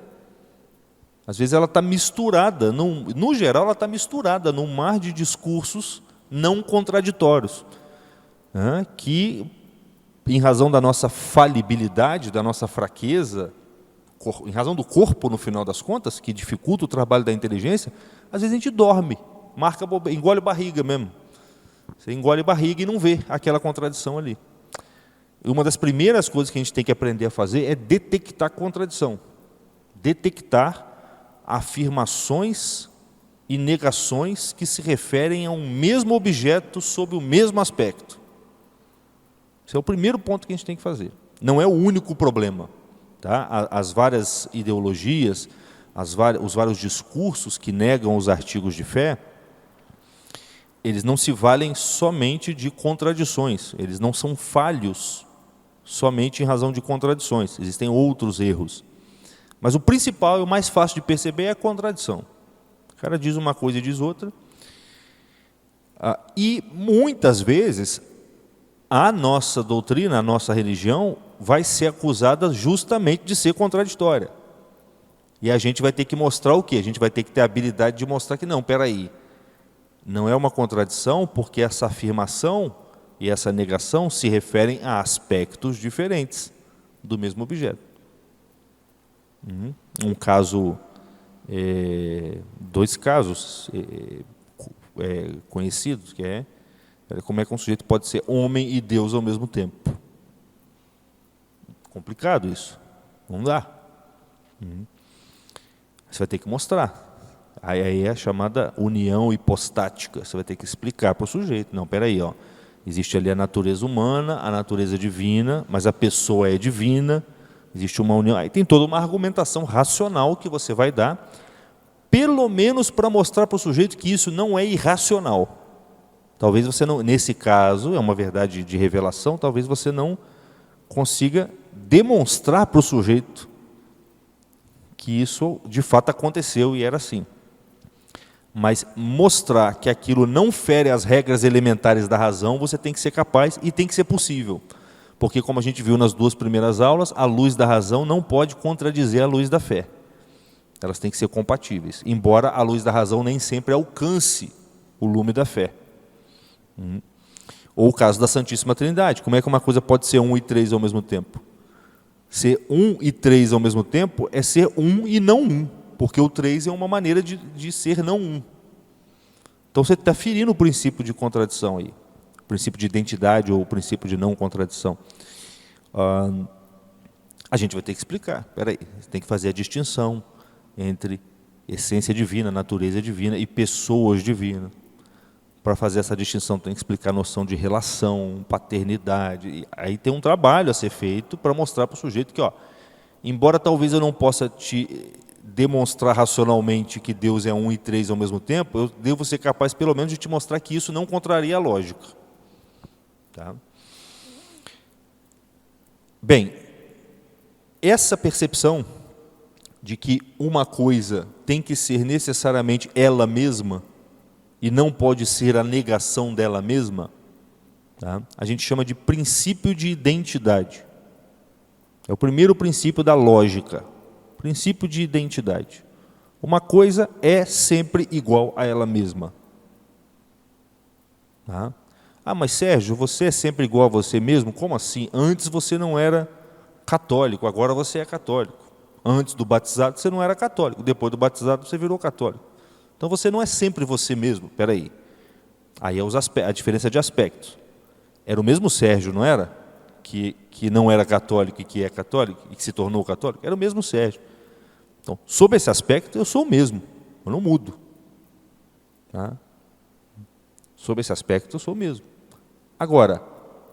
Às vezes ela está misturada, no geral ela está misturada num mar de discursos não contraditórios, né, que, em razão da nossa falibilidade, da nossa fraqueza, em razão do corpo, no final das contas, que dificulta o trabalho da inteligência, às vezes a gente dorme, engole barriga mesmo. Você engole barriga e não vê aquela contradição ali. Uma das primeiras coisas que a gente tem que aprender a fazer é detectar contradição. Detectar afirmações e negações que se referem a um mesmo objeto sob o mesmo aspecto. Esse é o primeiro ponto que a gente tem que fazer. Não é o único problema. Tá? As várias ideologias, os vários discursos que negam os artigos de fé, eles não se valem somente de contradições, eles não são falhos somente em razão de contradições, existem outros erros. Mas o principal e o mais fácil de perceber é a contradição. O cara diz uma coisa e diz outra. E muitas vezes a nossa doutrina, a nossa religião, vai ser acusada justamente de ser contraditória. E a gente vai ter que mostrar o quê? A gente vai ter que ter a habilidade de mostrar que não, peraí, não é uma contradição, porque essa afirmação e essa negação se referem a aspectos diferentes do mesmo objeto. Um caso, dois casos conhecidos, que é como é que um sujeito pode ser homem e Deus ao mesmo tempo. Complicado isso, não dá. Você vai ter que mostrar. Aí é a chamada união hipostática. Você vai ter que explicar para o sujeito. Não, peraí, ó, existe ali a natureza humana, a natureza divina, mas a pessoa é divina, existe uma união. Aí tem toda uma argumentação racional que você vai dar, pelo menos para mostrar para o sujeito que isso não é irracional. Talvez você não, nesse caso, é uma verdade de revelação, talvez você não consiga demonstrar para o sujeito que isso de fato aconteceu e era assim. Mas mostrar que aquilo não fere as regras elementares da razão, você tem que ser capaz e tem que ser possível. Porque, como a gente viu nas duas primeiras aulas, a luz da razão não pode contradizer a luz da fé. Elas têm que ser compatíveis, embora a luz da razão nem sempre alcance o lume da fé. Ou o caso da Santíssima Trindade. Como é que uma coisa pode ser 1 e 3 ao mesmo tempo? Ser 1 e 3 ao mesmo tempo é ser 1 e não 1, porque o 3 é uma maneira de ser não 1. Então você está ferindo o princípio de contradição aí, o princípio de identidade ou o princípio de não contradição. A gente vai ter que explicar. Espera aí, você tem que fazer a distinção entre essência divina, natureza divina e pessoas divinas. Para fazer essa distinção, tem que explicar a noção de relação, paternidade. E aí tem um trabalho a ser feito para mostrar para o sujeito que, embora talvez eu não possa te demonstrar racionalmente que Deus é 1 e 3 ao mesmo tempo, eu devo ser capaz, pelo menos, de te mostrar que isso não contraria a lógica. Tá? Bem, essa percepção de que uma coisa tem que ser necessariamente ela mesma, e não pode ser a negação dela mesma, tá? A gente chama de princípio de identidade. É o primeiro princípio da lógica, princípio de identidade. Uma coisa é sempre igual a ela mesma. Tá? Ah, mas Sérgio, você é sempre igual a você mesmo? Como assim? Antes você não era católico, agora você é católico. Antes do batizado você não era católico, depois do batizado você virou católico. Então você não é sempre você mesmo. Espera aí. Aí é a diferença de aspectos. Era o mesmo Sérgio, não era? Que não era católico e que é católico, e que se tornou católico. Era o mesmo Sérgio. Então, sob esse aspecto, eu sou o mesmo. Eu não mudo. Tá? Sob esse aspecto, eu sou o mesmo. Agora,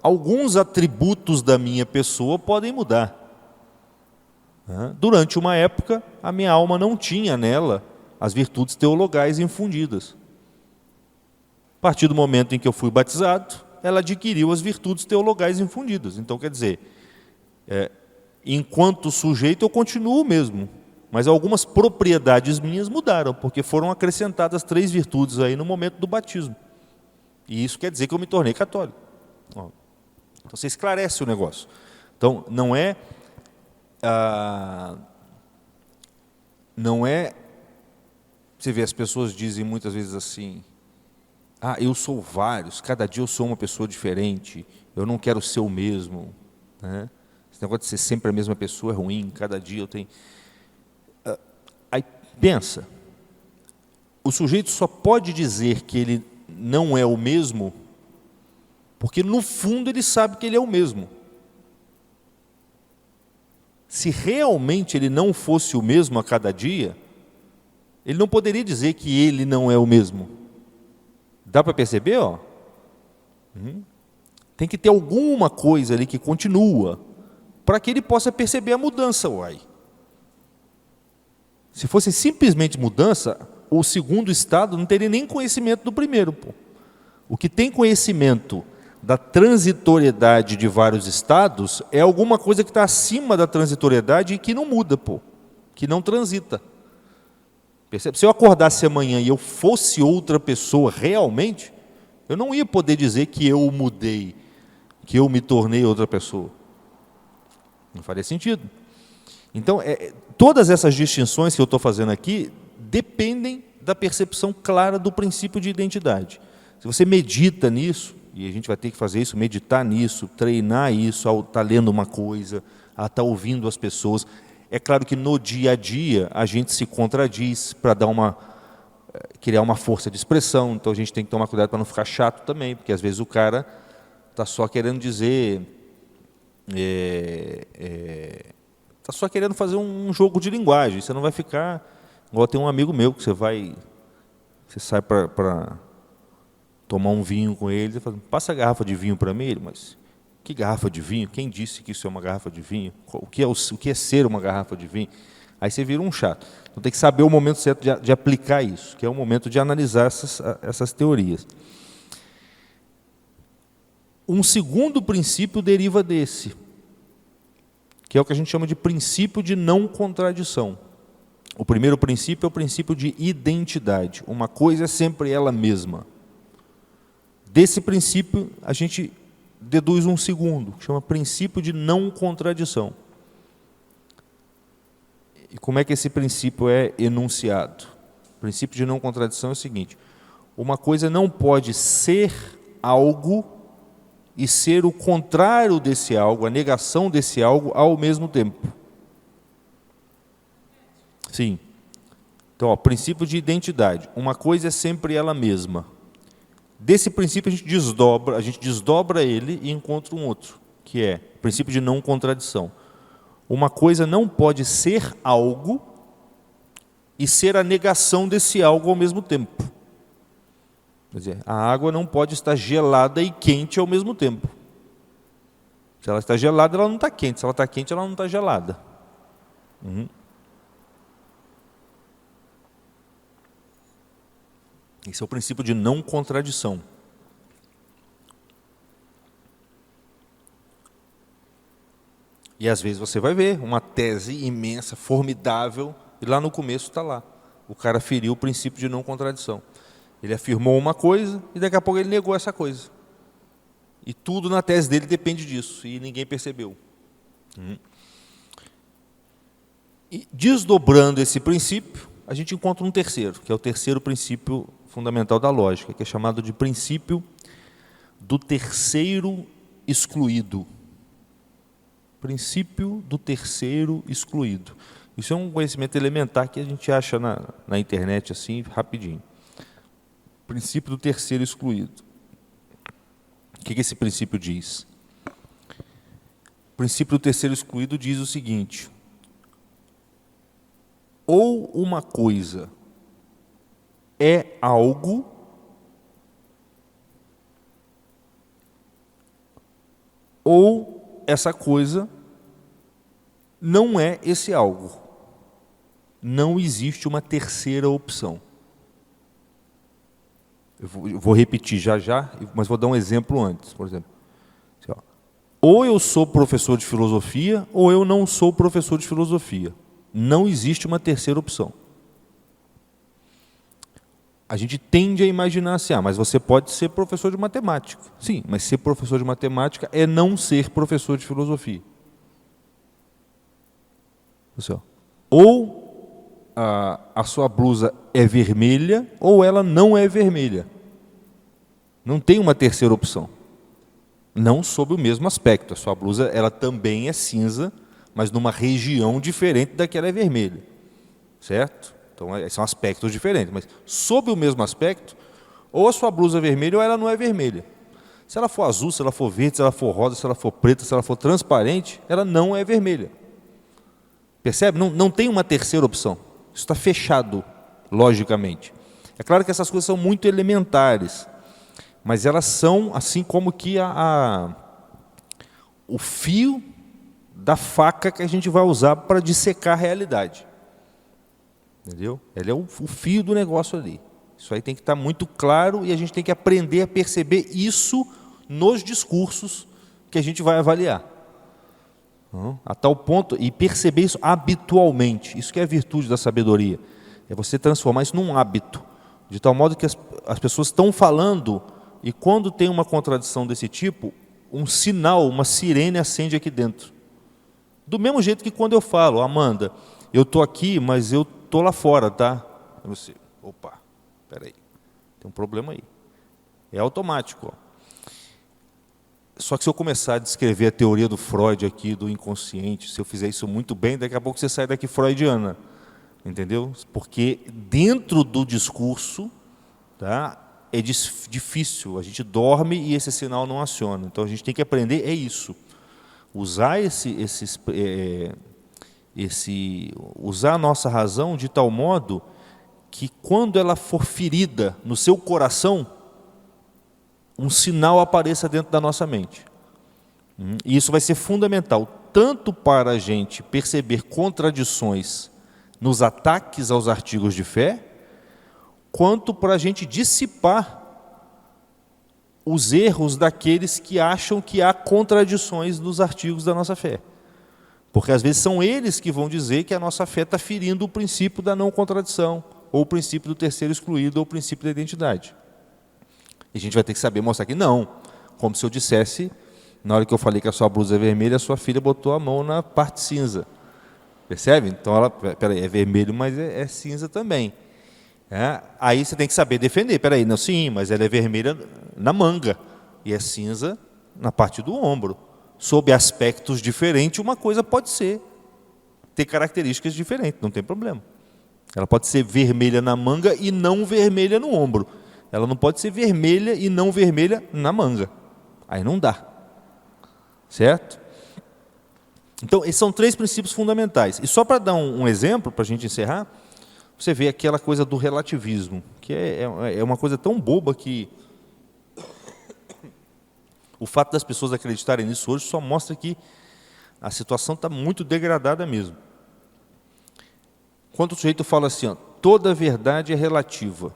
alguns atributos da minha pessoa podem mudar. Durante uma época, a minha alma não tinha nela as virtudes teologais infundidas. A partir do momento em que eu fui batizado, ela adquiriu as virtudes teologais infundidas. Então, quer dizer, enquanto sujeito eu continuo o mesmo, mas algumas propriedades minhas mudaram, porque foram acrescentadas 3 virtudes aí no momento do batismo. E isso quer dizer que eu me tornei católico. Então, você esclarece o negócio. Então, não é, você vê, as pessoas dizem muitas vezes assim, eu sou vários, cada dia eu sou uma pessoa diferente, eu não quero ser o mesmo. Né? Esse negócio de ser sempre a mesma pessoa é ruim, cada dia eu tenho... Aí pensa, o sujeito só pode dizer que ele não é o mesmo, porque no fundo ele sabe que ele é o mesmo. Se realmente ele não fosse o mesmo a cada dia, ele não poderia dizer que ele não é o mesmo. Dá para perceber? Ó? Tem que ter alguma coisa ali que continua, para que ele possa perceber a mudança. Uai. Se fosse simplesmente mudança, o segundo estado não teria nem conhecimento do primeiro. Pô. O que tem conhecimento da transitoriedade de vários estados é alguma coisa que está acima da transitoriedade e que não muda, pô, que não transita. Percebe? Se eu acordasse amanhã e eu fosse outra pessoa realmente, eu não ia poder dizer que eu mudei, que eu me tornei outra pessoa. Não faria sentido. Então, todas essas distinções que eu estou fazendo aqui dependem da percepção clara do princípio de identidade. Se você medita nisso, e a gente vai ter que fazer isso, meditar nisso, treinar isso, ao estar lendo uma coisa, a estar ouvindo as pessoas. É claro que no dia a dia a gente se contradiz para criar uma força de expressão, então a gente tem que tomar cuidado para não ficar chato também, porque às vezes o cara está só querendo dizer, está só querendo fazer um jogo de linguagem, você não vai ficar, igual tem um amigo meu que você sai para tomar um vinho com ele, fala, passa a garrafa de vinho para mim, ele, mas que garrafa de vinho? Quem disse que isso é uma garrafa de vinho? O que é ser uma garrafa de vinho? Aí você vira um chato. Então tem que saber o momento certo de aplicar isso, que é o momento de analisar essas teorias. Um segundo princípio deriva desse, que é o que a gente chama de princípio de não contradição. O primeiro princípio é o princípio de identidade. Uma coisa é sempre ela mesma. Desse princípio, a gente deduz um segundo, que chama princípio de não contradição. E como é que esse princípio é enunciado? O princípio de não contradição é o seguinte: uma coisa não pode ser algo e ser o contrário desse algo, a negação desse algo ao mesmo tempo. Sim. Então, princípio de identidade. Uma coisa é sempre ela mesma. Desse princípio a gente desdobra ele e encontra um outro, que é o princípio de não contradição. Uma coisa não pode ser algo e ser a negação desse algo ao mesmo tempo. Quer dizer, a água não pode estar gelada e quente ao mesmo tempo. Se ela está gelada, ela não está quente. Se ela está quente, ela não está gelada. Esse é o princípio de não contradição. E às vezes você vai ver uma tese imensa, formidável, e lá no começo está lá. O cara feriu o princípio de não contradição. Ele afirmou uma coisa e daqui a pouco ele negou essa coisa. E tudo na tese dele depende disso, e ninguém percebeu. E desdobrando esse princípio, a gente encontra um terceiro, que é o terceiro princípio fundamental da lógica, que é chamado de princípio do terceiro excluído. Princípio do terceiro excluído. Isso é um conhecimento elementar que a gente acha na internet assim, rapidinho. Princípio do terceiro excluído. O que esse princípio diz? O princípio do terceiro excluído diz o seguinte: ou uma coisa é algo, ou essa coisa não é esse algo. Não existe uma terceira opção. Eu vou repetir já, mas vou dar um exemplo antes. Por exemplo, assim, ó, ou eu sou professor de filosofia, ou eu não sou professor de filosofia. Não existe uma terceira opção. A gente tende a imaginar assim, mas você pode ser professor de matemática. Sim, mas ser professor de matemática é não ser professor de filosofia. Assim, ó, ou a sua blusa é vermelha, ou ela não é vermelha. Não tem uma terceira opção. Não sob o mesmo aspecto. A sua blusa ela também é cinza, mas numa região diferente da que ela é vermelha. Certo? Então, são aspectos diferentes. Mas sob o mesmo aspecto, ou a sua blusa é vermelha, ou ela não é vermelha. Se ela for azul, se ela for verde, se ela for rosa, se ela for preta, se ela for transparente, ela não é vermelha. Percebe? Não tem uma terceira opção. Isso está fechado, logicamente. É claro que essas coisas são muito elementares, mas elas são assim como que o fio da faca que a gente vai usar para dissecar a realidade. Entendeu? Ele é o fio do negócio ali. Isso aí tem que estar muito claro e a gente tem que aprender a perceber isso nos discursos que a gente vai avaliar. A tal ponto, e perceber isso habitualmente. Isso que é a virtude da sabedoria. É você transformar isso num hábito. De tal modo que as pessoas estão falando e quando tem uma contradição desse tipo, um sinal, uma sirene acende aqui dentro. Do mesmo jeito que quando eu falo, Amanda, eu estou aqui, mas eu estou lá fora, tá? Aí você, opa, espera aí, tem um problema aí. É automático. Ó. Só que se eu começar a descrever a teoria do Freud aqui, do inconsciente, se eu fizer isso muito bem, daqui a pouco você sai daqui freudiana. Entendeu? Porque dentro do discurso, tá, é difícil, a gente dorme e esse sinal não aciona. Então a gente tem que aprender, é isso. Usar usar a nossa razão de tal modo que quando ela for ferida no seu coração, um sinal apareça dentro da nossa mente. E isso vai ser fundamental, tanto para a gente perceber contradições nos ataques aos artigos de fé, quanto para a gente dissipar os erros daqueles que acham que há contradições nos artigos da nossa fé. Porque às vezes são eles que vão dizer que a nossa fé está ferindo o princípio da não contradição, ou o princípio do terceiro excluído, ou o princípio da identidade. E a gente vai ter que saber mostrar que não. Como se eu dissesse, na hora que eu falei que a sua blusa é vermelha, a sua filha botou a mão na parte cinza. Percebe? Então, peraí, é vermelho, mas é cinza também. Aí você tem que saber defender. Peraí, não, sim, mas ela é vermelha na manga e é cinza na parte do ombro. Sob aspectos diferentes, uma coisa pode ter características diferentes, não tem problema. Ela pode ser vermelha na manga e não vermelha no ombro. Ela não pode ser vermelha e não vermelha na manga. Aí não dá. Certo? Então, esses são 3 princípios fundamentais. E só para dar um exemplo, para a gente encerrar, você vê aquela coisa do relativismo, que é uma coisa tão boba que o fato das pessoas acreditarem nisso hoje só mostra que a situação está muito degradada mesmo. Quando o sujeito fala assim, ó, toda verdade é relativa.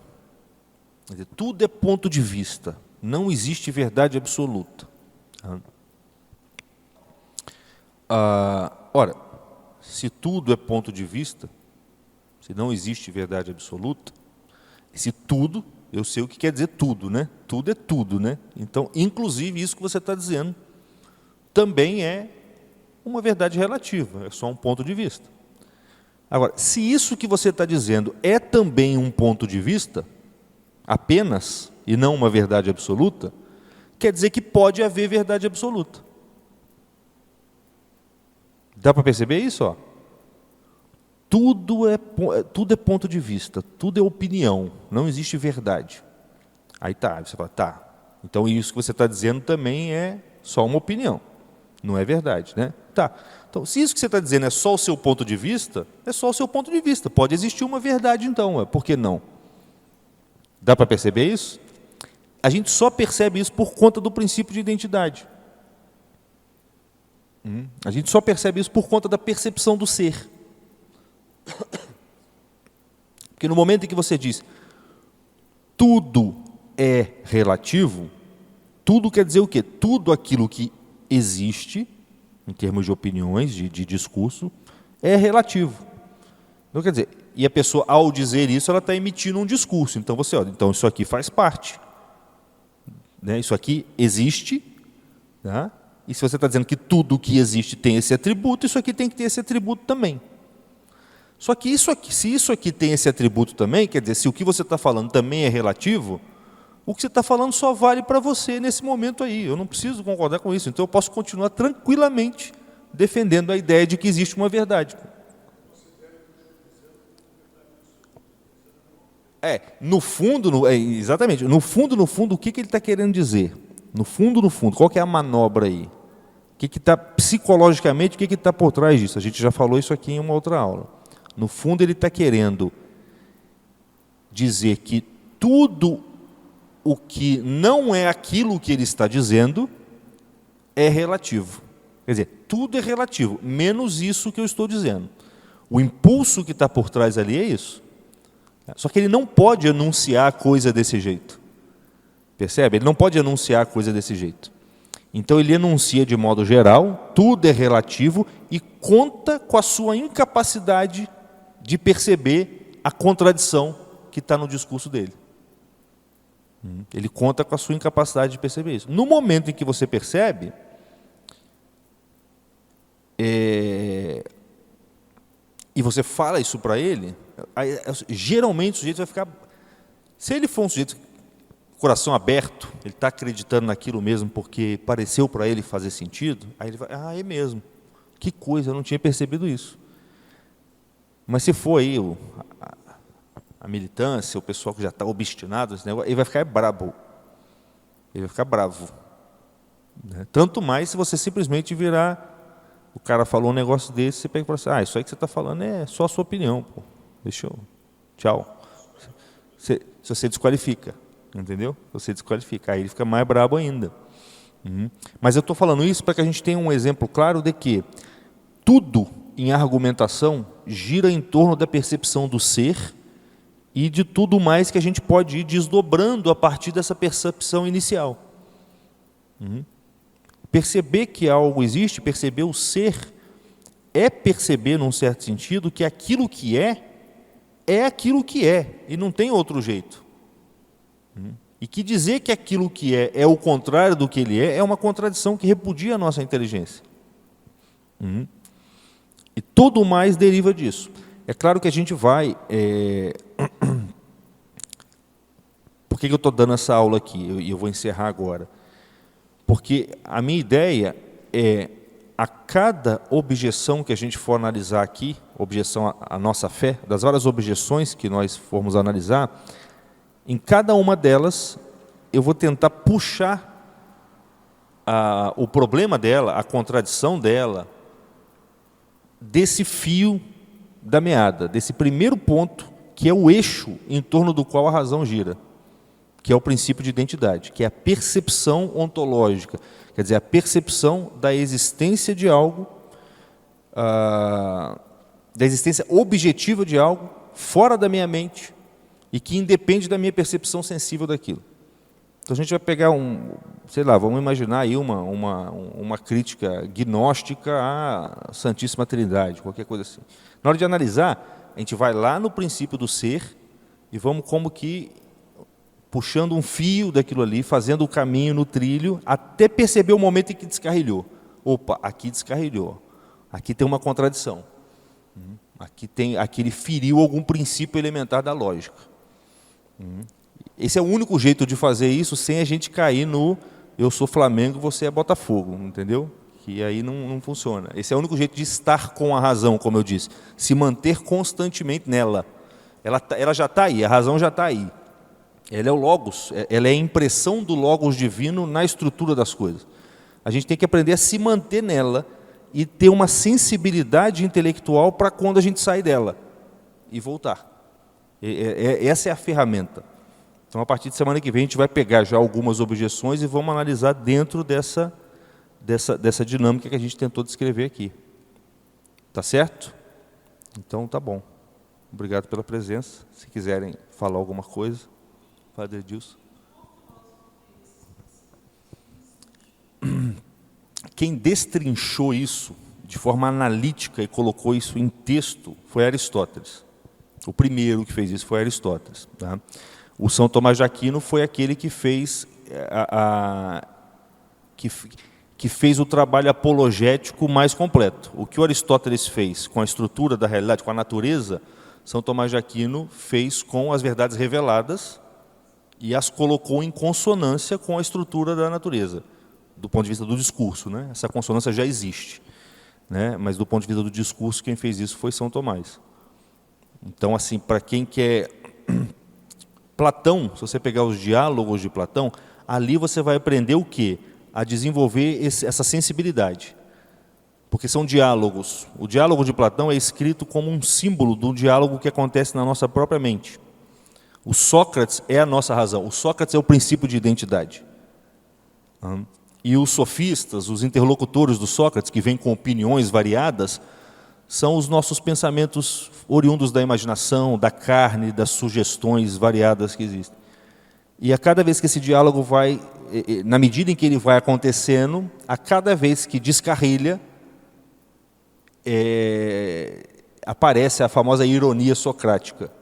Quer dizer, tudo é ponto de vista, não existe verdade absoluta. Ora, se tudo é ponto de vista, se não existe verdade absoluta, se tudo, eu sei o que quer dizer tudo, né? Tudo é tudo, né? Então, inclusive, isso que você está dizendo também é uma verdade relativa, é só um ponto de vista. Agora, se isso que você está dizendo é também um ponto de vista, apenas, e não uma verdade absoluta, quer dizer que pode haver verdade absoluta. Dá para perceber isso? Ó? Tudo é ponto de vista, tudo é opinião, não existe verdade. Aí tá, você fala, tá, então isso que você está dizendo também é só uma opinião, não é verdade, né? Tá, então se isso que você está dizendo é só o seu ponto de vista, é só o seu ponto de vista, pode existir uma verdade então, por que não? Dá para perceber isso? A gente só percebe isso por conta do princípio de identidade. A gente só percebe isso por conta da percepção do ser. Porque no momento em que você diz tudo é relativo, tudo quer dizer o quê? Tudo aquilo que existe, em termos de opiniões, de discurso, é relativo. Então, quer dizer, e a pessoa, ao dizer isso, ela está emitindo um discurso. Então, você, olha, então isso aqui faz parte. Né? Isso aqui existe, tá? E se você está dizendo que tudo que existe tem esse atributo, isso aqui tem que ter esse atributo também. Só que isso aqui, se isso aqui tem esse atributo também, quer dizer, se o que você está falando também é relativo, o que você está falando só vale para você nesse momento aí. Eu não preciso concordar com isso. Então eu posso continuar tranquilamente defendendo a ideia de que existe uma verdade. No fundo, exatamente, no fundo, o que ele está querendo dizer? No fundo, qual que é a manobra aí? O que está psicologicamente, o que está por trás disso? A gente já falou isso aqui em uma outra aula. No fundo, ele está querendo dizer que tudo o que não é aquilo que ele está dizendo é relativo. Quer dizer, tudo é relativo, menos isso que eu estou dizendo. O impulso que está por trás ali é isso. Só que ele não pode anunciar a coisa desse jeito. Percebe? Ele não pode anunciar a coisa desse jeito. Então ele anuncia de modo geral, tudo é relativo e conta com a sua incapacidade de perceber a contradição que está no discurso dele. Ele conta com a sua incapacidade de perceber isso. No momento em que você percebe, e você fala isso para ele, geralmente o sujeito vai ficar... Se ele for um sujeito coração aberto, ele está acreditando naquilo mesmo porque pareceu para ele fazer sentido, aí ele vai, é mesmo, que coisa, eu não tinha percebido isso. Mas se for aí a militância, o pessoal que já está obstinado, ele vai ficar brabo. Ele vai ficar bravo. Né? Tanto mais se você simplesmente virar, o cara falou um negócio desse, você pega e fala assim, isso aí que você está falando é só a sua opinião, pô. Deixa eu... Tchau. Se você desqualifica, entendeu? Você desqualifica, aí ele fica mais brabo ainda. Mas eu estou falando isso para que a gente tenha um exemplo claro de que tudo em argumentação gira em torno da percepção do ser e de tudo mais que a gente pode ir desdobrando a partir dessa percepção inicial. Perceber que algo existe, perceber o ser, é perceber, num certo sentido, que aquilo que é aquilo que é, e não tem outro jeito. E que dizer que aquilo que é o contrário do que ele é uma contradição que repudia a nossa inteligência. E tudo mais deriva disso. É claro que a gente vai... Por que eu estou dando essa aula aqui? E eu vou encerrar agora. Porque a minha ideia é, a cada objeção que a gente for analisar aqui, objeção à nossa fé, das várias objeções que nós formos analisar, em cada uma delas, eu vou tentar puxar o problema dela, a contradição dela, desse fio da meada, desse primeiro ponto, que é o eixo em torno do qual a razão gira, que é o princípio de identidade, que é a percepção ontológica, quer dizer, a percepção da existência de algo, da existência objetiva de algo, fora da minha mente, e que independe da minha percepção sensível daquilo. Então a gente vai pegar vamos imaginar aí uma crítica gnóstica à Santíssima Trindade, qualquer coisa assim. Na hora de analisar, a gente vai lá no princípio do ser e vamos como que puxando um fio daquilo ali, fazendo o caminho no trilho, até perceber o momento em que descarrilhou. Opa, aqui descarrilhou. Aqui tem uma contradição. Aqui ele feriu algum princípio elementar da lógica. Esse é o único jeito de fazer isso sem a gente cair no eu sou Flamengo, você é Botafogo, entendeu? Que aí não funciona. Esse é o único jeito de estar com a razão, como eu disse, se manter constantemente nela. Ela já está aí, a razão já está aí. Ela é o logos, ela é a impressão do logos divino na estrutura das coisas. A gente tem que aprender a se manter nela e ter uma sensibilidade intelectual para quando a gente sai dela e voltar. Essa é a ferramenta. Então, a partir de semana que vem, a gente vai pegar já algumas objeções e vamos analisar dentro dessa dinâmica que a gente tentou descrever aqui. Tá certo? Então, tá bom. Obrigado pela presença. Se quiserem falar alguma coisa, Padre Edilson. Quem destrinchou isso de forma analítica e colocou isso em texto foi Aristóteles. O primeiro que fez isso foi Aristóteles. Tá? O São Tomás de Aquino foi aquele que fez que fez o trabalho apologético mais completo. O que o Aristóteles fez com a estrutura da realidade, com a natureza, São Tomás de Aquino fez com as verdades reveladas e as colocou em consonância com a estrutura da natureza, do ponto de vista do discurso, né? Essa consonância já existe, né? Mas do ponto de vista do discurso, quem fez isso foi São Tomás. Então, assim, para quem quer... Platão, se você pegar os diálogos de Platão, ali você vai aprender o quê? A desenvolver essa sensibilidade. Porque são diálogos. O diálogo de Platão é escrito como um símbolo do diálogo que acontece na nossa própria mente. O Sócrates é a nossa razão. O Sócrates é o princípio de identidade. E os sofistas, os interlocutores do Sócrates, que vêm com opiniões variadas, são os nossos pensamentos oriundos da imaginação, da carne, das sugestões variadas que existem. E a cada vez que esse diálogo vai, na medida em que ele vai acontecendo, a cada vez que descarrilha, aparece a famosa ironia socrática.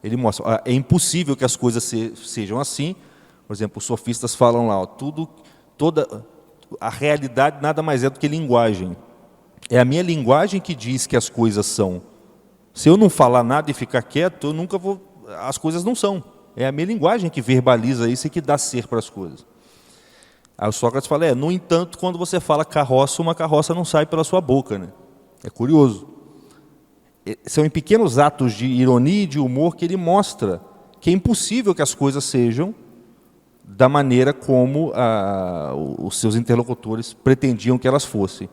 Ele mostra, é impossível que as coisas sejam assim. Por exemplo, os sofistas falam lá, toda a realidade nada mais é do que linguagem. É a minha linguagem que diz que as coisas são. Se eu não falar nada e ficar quieto, eu nunca vou. As coisas não são. É a minha linguagem que verbaliza isso e que dá ser para as coisas. Aí o Sócrates fala, no entanto, quando você fala carroça, uma carroça não sai pela sua boca, né? É curioso. São em pequenos atos de ironia e de humor que ele mostra que é impossível que as coisas sejam da maneira como os seus interlocutores pretendiam que elas fossem.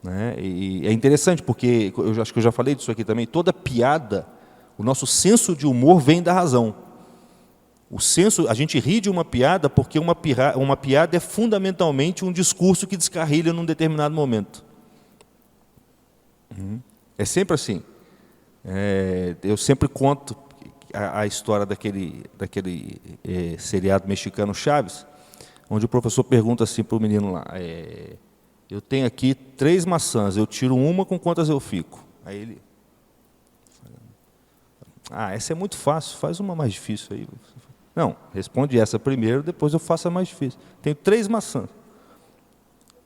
Né? E é interessante porque, acho que eu já falei disso aqui também, toda piada, o nosso senso de humor vem da razão. A gente ri de uma piada porque uma piada é fundamentalmente um discurso que descarrilha num determinado momento. É sempre assim. Eu sempre conto a história daquele seriado mexicano Chaves, onde o professor pergunta assim para o menino lá, eu tenho aqui 3 maçãs, eu tiro uma, com quantas eu fico? Aí ele... essa é muito fácil, faz uma mais difícil aí. Não, responde essa primeiro, depois eu faço a mais difícil. Tenho 3 maçãs.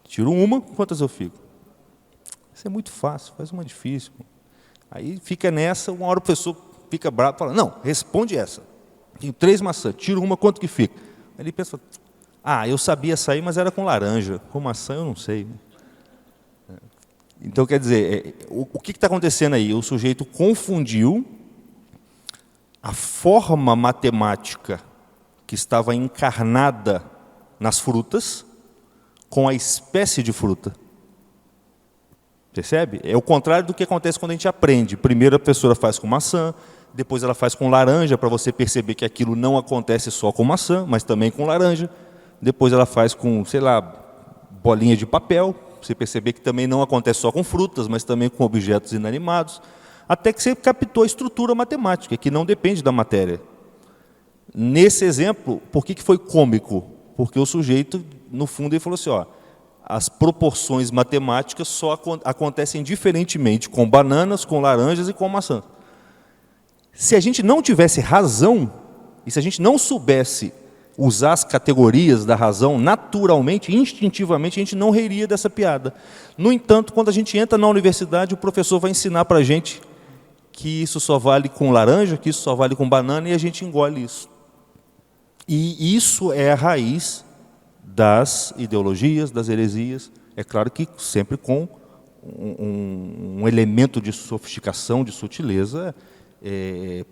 Tiro uma, com quantas eu fico? Isso é muito fácil, faz uma difícil. Aí fica nessa, uma hora o professor fica bravo e fala, não, responde essa. Tenho 3 maçãs, tiro uma, quanto que fica? Aí ele pensa, eu sabia sair, mas era com laranja. Com maçã eu não sei. Então, quer dizer, o que está acontecendo aí? O sujeito confundiu a forma matemática que estava encarnada nas frutas com a espécie de fruta. Percebe? É o contrário do que acontece quando a gente aprende. Primeiro a professora faz com maçã, depois ela faz com laranja, para você perceber que aquilo não acontece só com maçã, mas também com laranja. Depois ela faz com, sei lá, bolinha de papel, para você perceber que também não acontece só com frutas, mas também com objetos inanimados. Até que você captou a estrutura matemática, que não depende da matéria. Nesse exemplo, por que foi cômico? Porque o sujeito, no fundo, ele falou assim, as proporções matemáticas só acontecem diferentemente com bananas, com laranjas e com maçã. Se a gente não tivesse razão, e se a gente não soubesse usar as categorias da razão, naturalmente, instintivamente, a gente não reiria dessa piada. No entanto, quando a gente entra na universidade, o professor vai ensinar para a gente que isso só vale com laranja, que isso só vale com banana, e a gente engole isso. E isso é a raiz das ideologias, das heresias. É claro que sempre com um elemento de sofisticação, de sutileza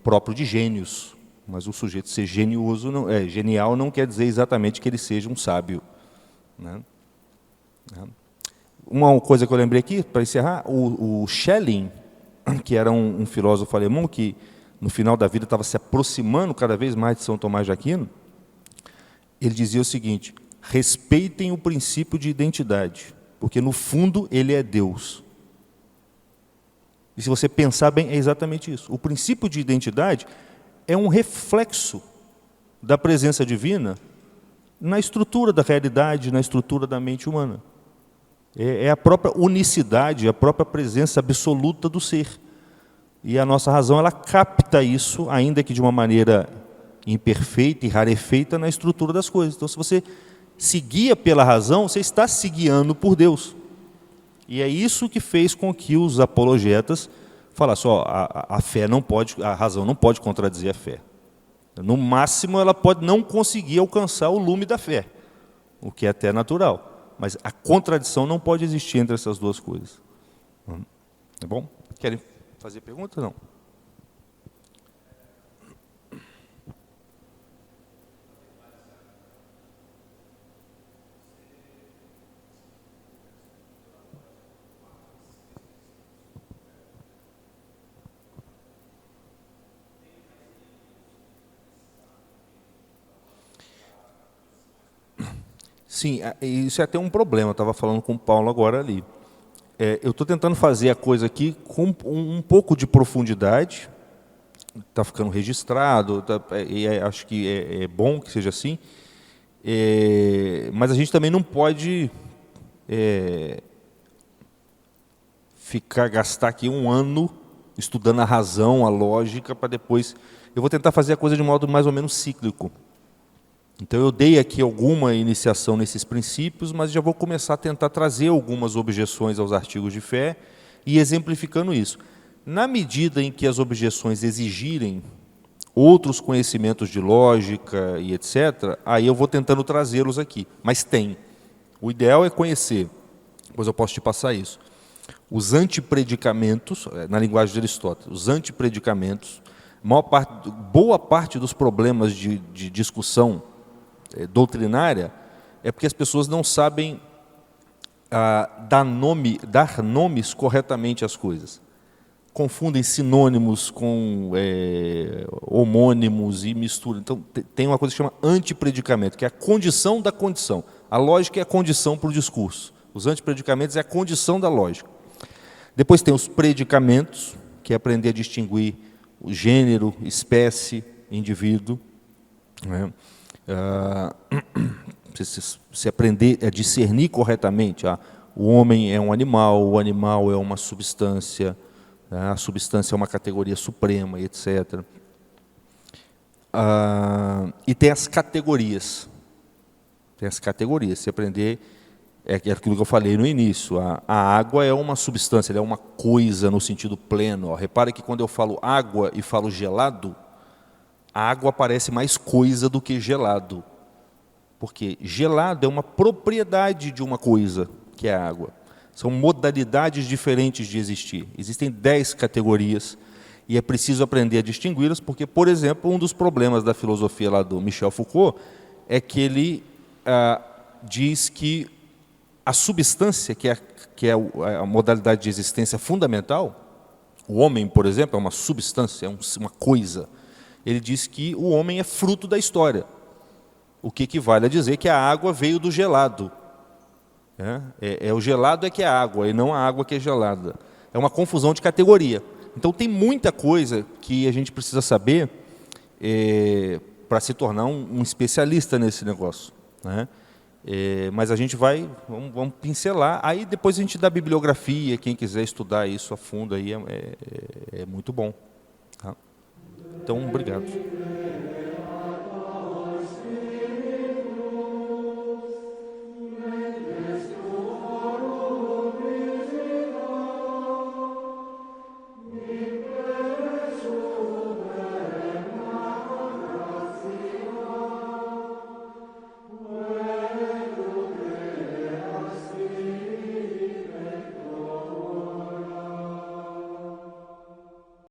próprio de gênios. Mas o sujeito ser genial não quer dizer exatamente que ele seja um sábio, né? Uma coisa que eu lembrei aqui, para encerrar, o Schelling, que era um filósofo alemão que no final da vida estava se aproximando cada vez mais de São Tomás de Aquino, ele dizia o seguinte: respeitem o princípio de identidade, porque no fundo ele é Deus. E se você pensar bem, é exatamente isso. O princípio de identidade é um reflexo da presença divina na estrutura da realidade, na estrutura da mente humana. É a própria unicidade, a própria presença absoluta do ser. E a nossa razão, ela capta isso, ainda que de uma maneira imperfeita e rarefeita, na estrutura das coisas. Então, se você se guia pela razão, você está se guiando por Deus. E é isso que fez com que os apologetas falassem: a fé não pode, a razão não pode contradizer a fé. No máximo, ela pode não conseguir alcançar o lume da fé, o que é até natural. Mas a contradição não pode existir entre essas duas coisas. Tá bom? Querem fazer pergunta? Não. Sim, isso é até um problema. Eu estava falando com o Paulo agora ali. Eu estou tentando fazer a coisa aqui com um pouco de profundidade. Está ficando registrado, e acho que é bom que seja assim. Mas a gente também não pode gastar aqui um ano estudando a razão, a lógica, para depois... Eu vou tentar fazer a coisa de um modo mais ou menos cíclico. Então, eu dei aqui alguma iniciação nesses princípios, mas já vou começar a tentar trazer algumas objeções aos artigos de fé e exemplificando isso. Na medida em que as objeções exigirem outros conhecimentos de lógica e etc., aí eu vou tentando trazê-los aqui. Mas tem. O ideal é conhecer, depois eu posso te passar isso. Os antipredicamentos, na linguagem de Aristóteles, os antipredicamentos, boa parte dos problemas de discussão doutrinária é porque as pessoas não sabem dar nomes corretamente às coisas. Confundem sinônimos com homônimos e misturam. Então, tem uma coisa que chama antipredicamento, que é a condição da condição. A lógica é a condição para o discurso. Os antipredicamentos é a condição da lógica. Depois tem os predicamentos, que é aprender a distinguir o gênero, espécie, indivíduo, né? Se aprender a discernir corretamente, o homem é um animal, o animal é uma substância, a substância é uma categoria suprema, etc. E tem as categorias. Se aprender, é aquilo que eu falei no início, a água é uma substância, ela é uma coisa no sentido pleno. Repare que quando eu falo água e falo gelado, a água parece mais coisa do que gelado. Porque gelado é uma propriedade de uma coisa, que é a água. São modalidades diferentes de existir. Existem 10 categorias e é preciso aprender a distingui-las, porque, por exemplo, um dos problemas da filosofia lá do Michel Foucault é que ele diz que a substância, que é a modalidade de existência fundamental, o homem, por exemplo, é uma substância, é uma coisa. Ele diz que o homem é fruto da história, o que equivale a dizer que a água veio do gelado. O gelado que é a água, e não a água que é gelada. É uma confusão de categoria. Então, tem muita coisa que a gente precisa saber para se tornar um especialista nesse negócio, né? Mas a gente vamos pincelar, aí depois a gente dá bibliografia, quem quiser estudar isso a fundo aí é muito bom. Tá? Então, obrigado.